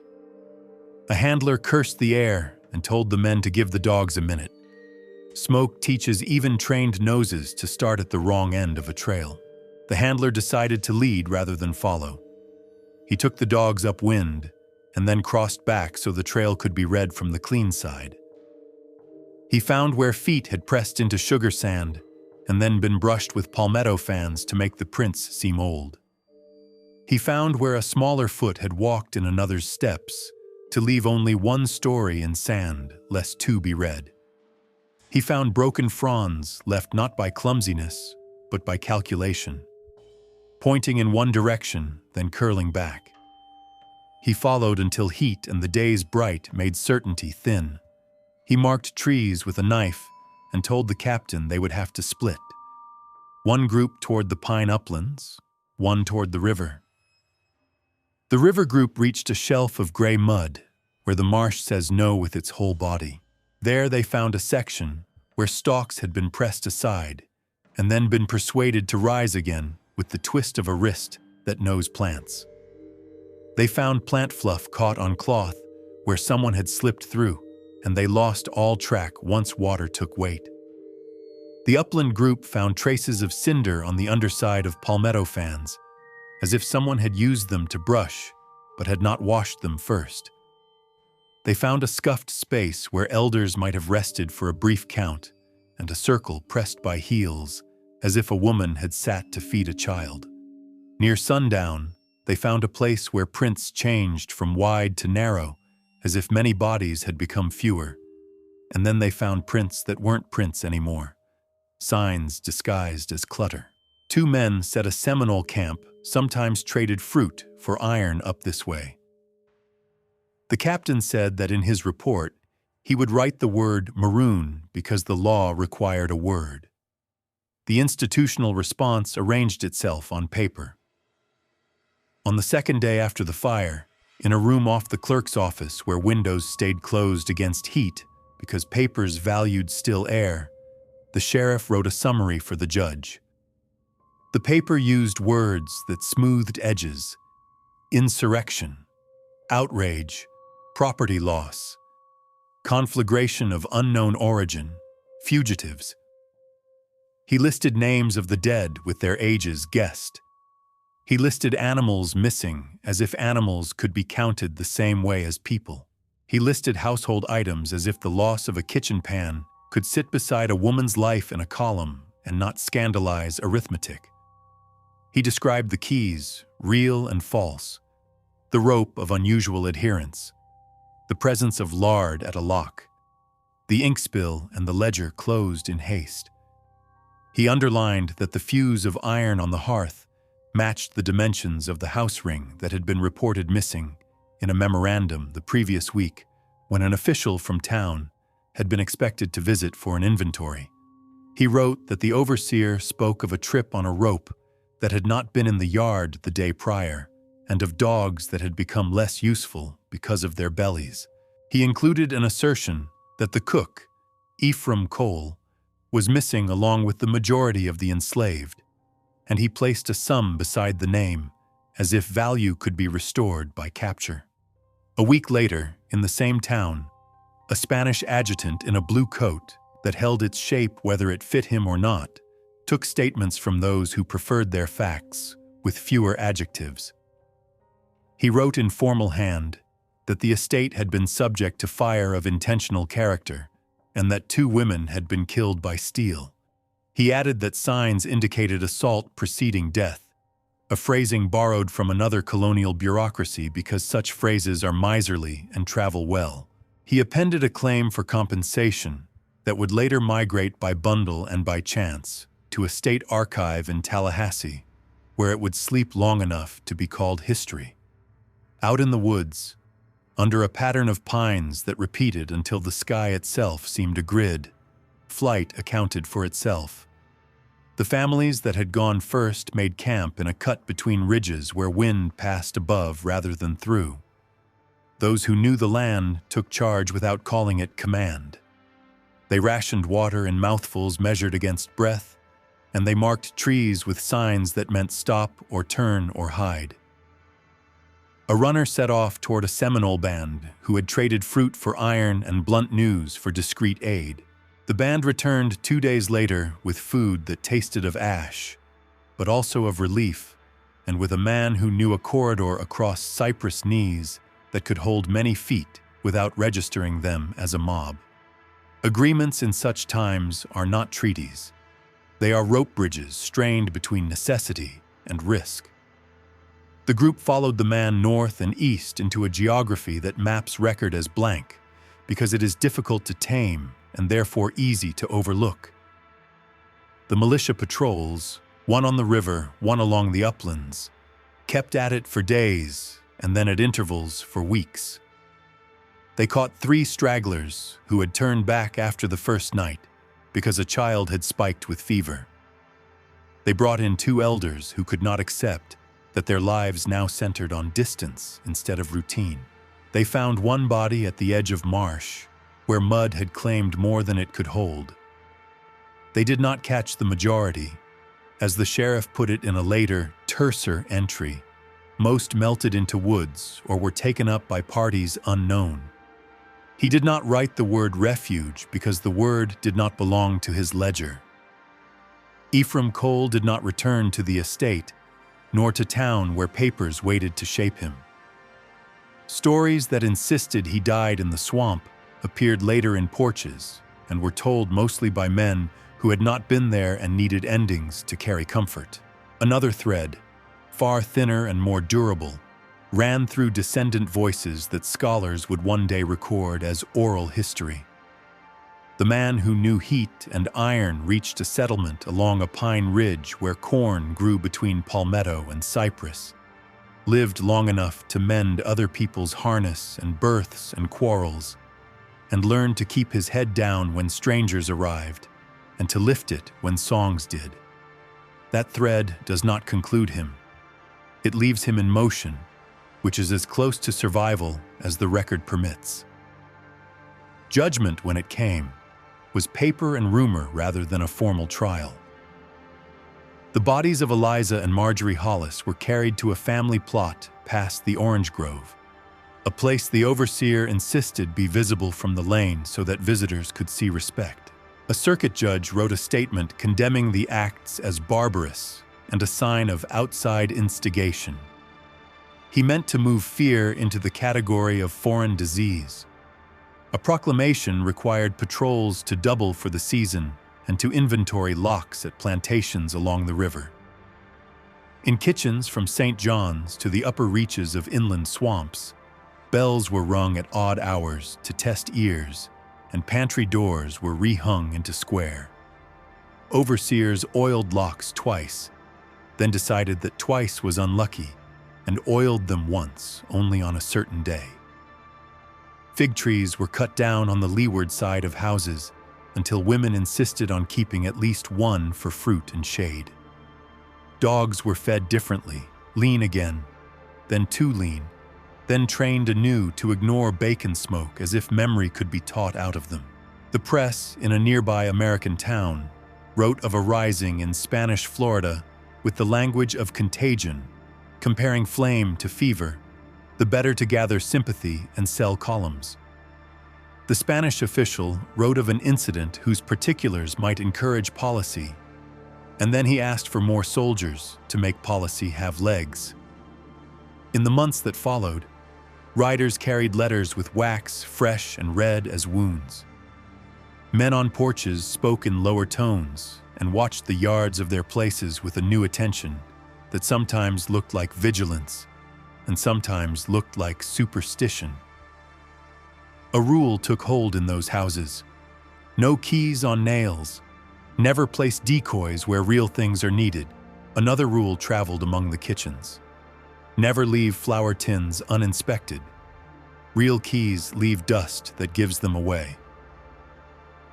A handler cursed the air and told the men to give the dogs a minute. Smoke teaches even trained noses to start at the wrong end of a trail. The handler decided to lead rather than follow. He took the dogs upwind and then crossed back so the trail could be read from the clean side. He found where feet had pressed into sugar sand and then been brushed with palmetto fans to make the prints seem old. He found where a smaller foot had walked in another's steps to leave only one story in sand, lest two be read. He found broken fronds left not by clumsiness, but by calculation, pointing in one direction, then curling back. He followed until heat and the day's bright made certainty thin. He marked trees with a knife and told the captain they would have to split. One group toward the pine uplands, one toward the river. The river group reached a shelf of gray mud, where the marsh says no with its whole body. There they found a section where stalks had been pressed aside and then been persuaded to rise again with the twist of a wrist that knows plants. They found plant fluff caught on cloth where someone had slipped through, and they lost all track once water took weight. The upland group found traces of cinder on the underside of palmetto fans, as if someone had used them to brush but had not washed them first. They found a scuffed space where elders might have rested for a brief count, and a circle pressed by heels, as if a woman had sat to feed a child. Near sundown, they found a place where prints changed from wide to narrow, as if many bodies had become fewer. And then they found prints that weren't prints anymore, signs disguised as clutter. Two men set a Seminole camp, sometimes traded fruit for iron up this way. The captain said that in his report, he would write the word maroon because the law required a word. The institutional response arranged itself on paper. On the second day after the fire, in a room off the clerk's office where windows stayed closed against heat because papers valued still air, the sheriff wrote a summary for the judge. The paper used words that smoothed edges: insurrection, outrage, property loss, conflagration of unknown origin, fugitives. He listed names of the dead with their ages guessed. He listed animals missing as if animals could be counted the same way as people. He listed household items as if the loss of a kitchen pan could sit beside a woman's life in a column and not scandalize arithmetic. He described the keys, real and false, the rope of unusual adherence, the presence of lard at a lock, the ink spill and the ledger closed in haste. He underlined that the fuse of iron on the hearth matched the dimensions of the house ring that had been reported missing in a memorandum the previous week when an official from town had been expected to visit for an inventory. He wrote that the overseer spoke of a trip on a rope that had not been in the yard the day prior, and of dogs that had become less useful because of their bellies. He included an assertion that the cook, Ephraim Cole, was missing along with the majority of the enslaved, and he placed a sum beside the name as if value could be restored by capture. A week later, in the same town, a Spanish adjutant in a blue coat that held its shape whether it fit him or not took statements from those who preferred their facts with fewer adjectives. He wrote in formal hand that the estate had been subject to fire of intentional character and that 2 women had been killed by steel. He added that signs indicated assault preceding death, a phrasing borrowed from another colonial bureaucracy because such phrases are miserly and travel well. He appended a claim for compensation that would later migrate by bundle and by chance to a state archive in Tallahassee, where it would sleep long enough to be called history. Out in the woods, under a pattern of pines that repeated until the sky itself seemed a grid, flight accounted for itself. The families that had gone first made camp in a cut between ridges where wind passed above rather than through. Those who knew the land took charge without calling it command. They rationed water in mouthfuls measured against breath, and they marked trees with signs that meant stop or turn or hide. A runner set off toward a Seminole band who had traded fruit for iron and blunt news for discreet aid. The band returned 2 days later with food that tasted of ash, but also of relief, and with a man who knew a corridor across cypress knees that could hold many feet without registering them as a mob. Agreements in such times are not treaties. They are rope bridges strained between necessity and risk. The group followed the man north and east into a geography that maps record as blank because it is difficult to tame and therefore easy to overlook. The militia patrols, one on the river, one along the uplands, kept at it for days and then at intervals for weeks. They caught 3 stragglers who had turned back after the first night because a child had spiked with fever. They brought in 2 elders who could not accept that their lives now centered on distance instead of routine. They found one body at the edge of marsh, where mud had claimed more than it could hold. They did not catch the majority. As the sheriff put it in a later, terser entry, most melted into woods or were taken up by parties unknown. He did not write the word refuge because the word did not belong to his ledger. Ephraim Cole did not return to the estate, nor to town where papers waited to shape him. Stories that insisted he died in the swamp appeared later in porches and were told mostly by men who had not been there and needed endings to carry comfort. Another thread, far thinner and more durable, ran through descendant voices that scholars would one day record as oral history. The man who knew heat and iron reached a settlement along a pine ridge where corn grew between palmetto and cypress, lived long enough to mend other people's harness and births and quarrels, and learned to keep his head down when strangers arrived and to lift it when songs did. That thread does not conclude him. It leaves him in motion, which is as close to survival as the record permits. Judgment, when it came, was paper and rumor rather than a formal trial. The bodies of Eliza and Marjorie Hollis were carried to a family plot past the orange grove, a place the overseer insisted be visible from the lane so that visitors could see respect. A circuit judge wrote a statement condemning the acts as barbarous and a sign of outside instigation. He meant to move fear into the category of foreign disease. A proclamation required patrols to double for the season and to inventory locks at plantations along the river. In kitchens from St. John's to the upper reaches of inland swamps, bells were rung at odd hours to test ears, and pantry doors were rehung into square. Overseers oiled locks twice, then decided that twice was unlucky, and oiled them once, only on a certain day. Fig trees were cut down on the leeward side of houses until women insisted on keeping at least one for fruit and shade. Dogs were fed differently, lean again, then too lean, then trained anew to ignore bacon smoke as if memory could be taught out of them. The press in a nearby American town wrote of a rising in Spanish Florida with the language of contagion, comparing flame to fever, the better to gather sympathy and sell columns. The Spanish official wrote of an incident whose particulars might encourage policy, and then he asked for more soldiers to make policy have legs. In the months that followed, riders carried letters with wax fresh and red as wounds. Men on porches spoke in lower tones and watched the yards of their places with a new attention that sometimes looked like vigilance and sometimes looked like superstition. A rule took hold in those houses. No keys on nails. Never place decoys where real things are needed. Another rule traveled among the kitchens. Never leave flour tins uninspected. Real keys leave dust that gives them away.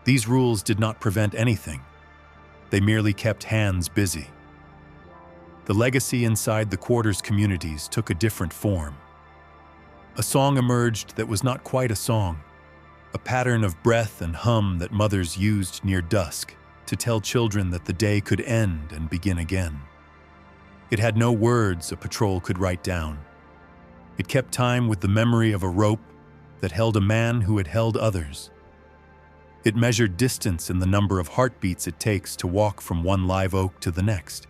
These rules did not prevent anything. They merely kept hands busy. The legacy inside the quarters communities took a different form. A song emerged that was not quite a song, a pattern of breath and hum that mothers used near dusk to tell children that the day could end and begin again. It had no words a patrol could write down. It kept time with the memory of a rope that held a man who had held others. It measured distance in the number of heartbeats it takes to walk from one live oak to the next.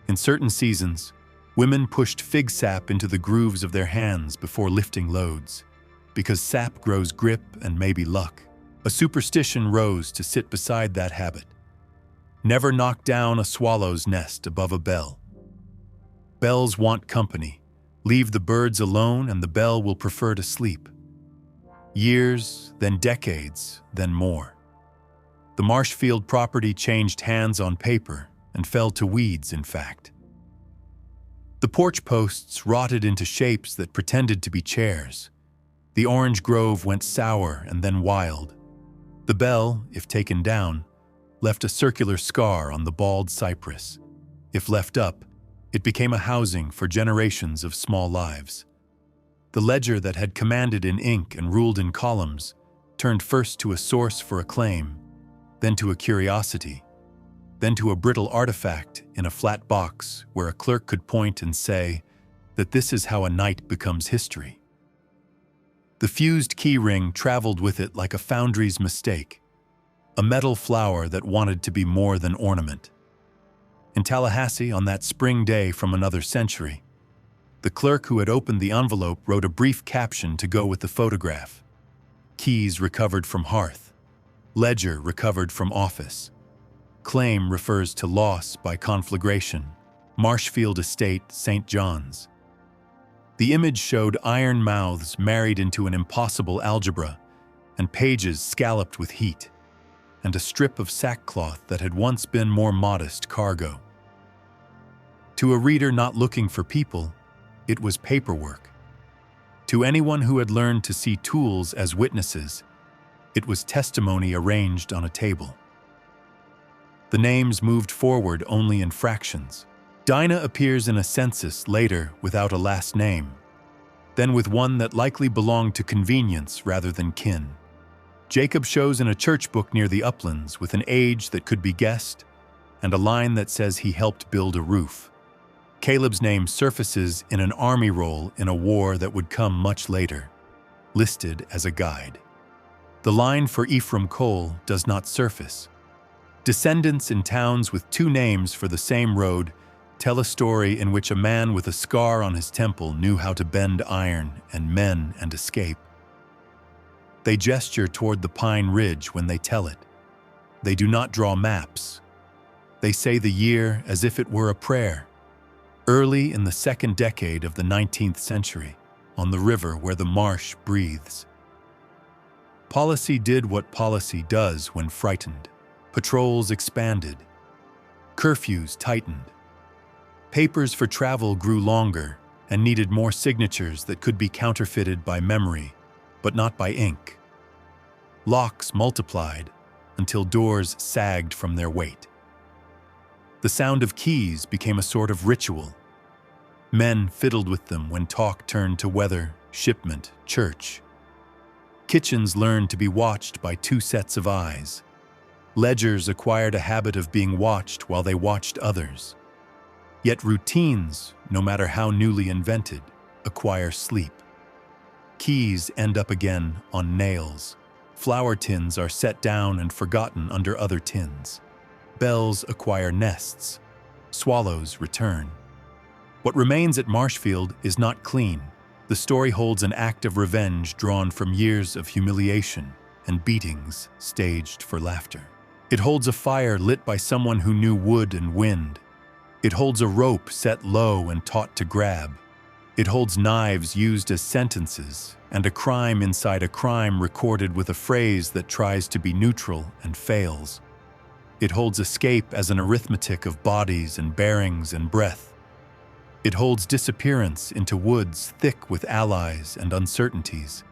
In certain seasons, women pushed fig sap into the grooves of their hands before lifting loads, because sap grows grip and maybe luck. A superstition rose to sit beside that habit. Never knock down a swallow's nest above a bell. Bells want company. Leave the birds alone and the bell will prefer to sleep. Years, then decades, then more. The Marshfield property changed hands on paper and fell to weeds, in fact. The porch posts rotted into shapes that pretended to be chairs. The orange grove went sour and then wild. The bell, if taken down, left a circular scar on the bald cypress. If left up, it became a housing for generations of small lives. The ledger that had commanded in ink and ruled in columns turned first to a source for acclaim, then to a curiosity, then to a brittle artifact in a flat box where a clerk could point and say that this is how a night becomes history. The fused key ring traveled with it like a foundry's mistake, a metal flower that wanted to be more than ornament. In Tallahassee, on that spring day from another century, the clerk who had opened the envelope wrote a brief caption to go with the photograph. Keys recovered from hearth. Ledger recovered from office. Claim refers to loss by conflagration. Marshfield Estate, St. John's. The image showed iron mouths married into an impossible algebra, and pages scalloped with heat, and a strip of sackcloth that had once been more modest cargo. To a reader not looking for people, it was paperwork. To anyone who had learned to see tools as witnesses, it was testimony arranged on a table. The names moved forward only in fractions. Dinah appears in a census later without a last name, then with one that likely belonged to convenience rather than kin. Jacob shows in a church book near the uplands with an age that could be guessed and a line that says he helped build a roof. Caleb's name surfaces in an army roll in a war that would come much later, listed as a guide. The line for Ephraim Cole does not surface. Descendants in towns with two names for the same road tell a story in which a man with a scar on his temple knew how to bend iron and men and escape. They gesture toward the Pine Ridge when they tell it. They do not draw maps. They say the year as if it were a prayer. early in the second decade of the 19th century, on the river where the marsh breathes. Policy did what policy does when frightened. Patrols expanded. Curfews tightened. Papers for travel grew longer and needed more signatures that could be counterfeited by memory, but not by ink. Locks multiplied until doors sagged from their weight. The sound of keys became a sort of ritual. Men fiddled with them when talk turned to weather, shipment, church. Kitchens learned to be watched by two sets of eyes. Ledgers acquired a habit of being watched while they watched others. Yet routines, no matter how newly invented, acquire sleep. Keys end up again on nails. Flour tins are set down and forgotten under other tins. Bells acquire nests. Swallows return. What remains at Marshfield is not clean. The story holds an act of revenge drawn from years of humiliation and beatings staged for laughter. It holds a fire lit by someone who knew wood and wind. It holds a rope set low and taught to grab. It holds knives used as sentences and a crime inside a crime recorded with a phrase that tries to be neutral and fails. It holds escape as an arithmetic of bodies and bearings and breath. It holds disappearance into woods thick with allies and uncertainties.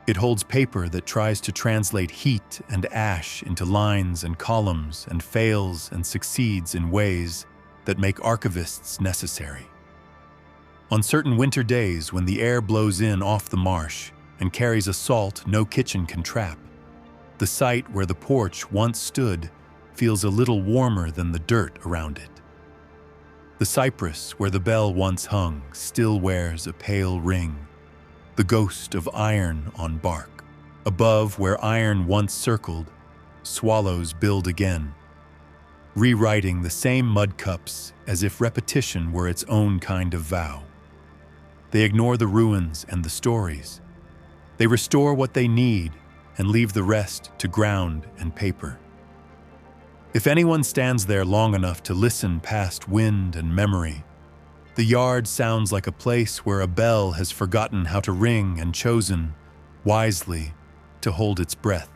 It holds paper that tries to translate heat and ash into lines and columns and fails and succeeds in ways that make archivists necessary. On certain winter days when the air blows in off the marsh and carries a salt no kitchen can trap, the site where the porch once stood feels a little warmer than the dirt around it. The cypress where the bell once hung still wears a pale ring, the ghost of iron on bark. Above where iron once circled, swallows build again, rewriting the same mud cups as if repetition were its own kind of vow. They ignore the ruins and the stories. They restore what they need and leave the rest to ground and paper. If anyone stands there long enough to listen past wind and memory, the yard sounds like a place where a bell has forgotten how to ring and chosen, wisely, to hold its breath.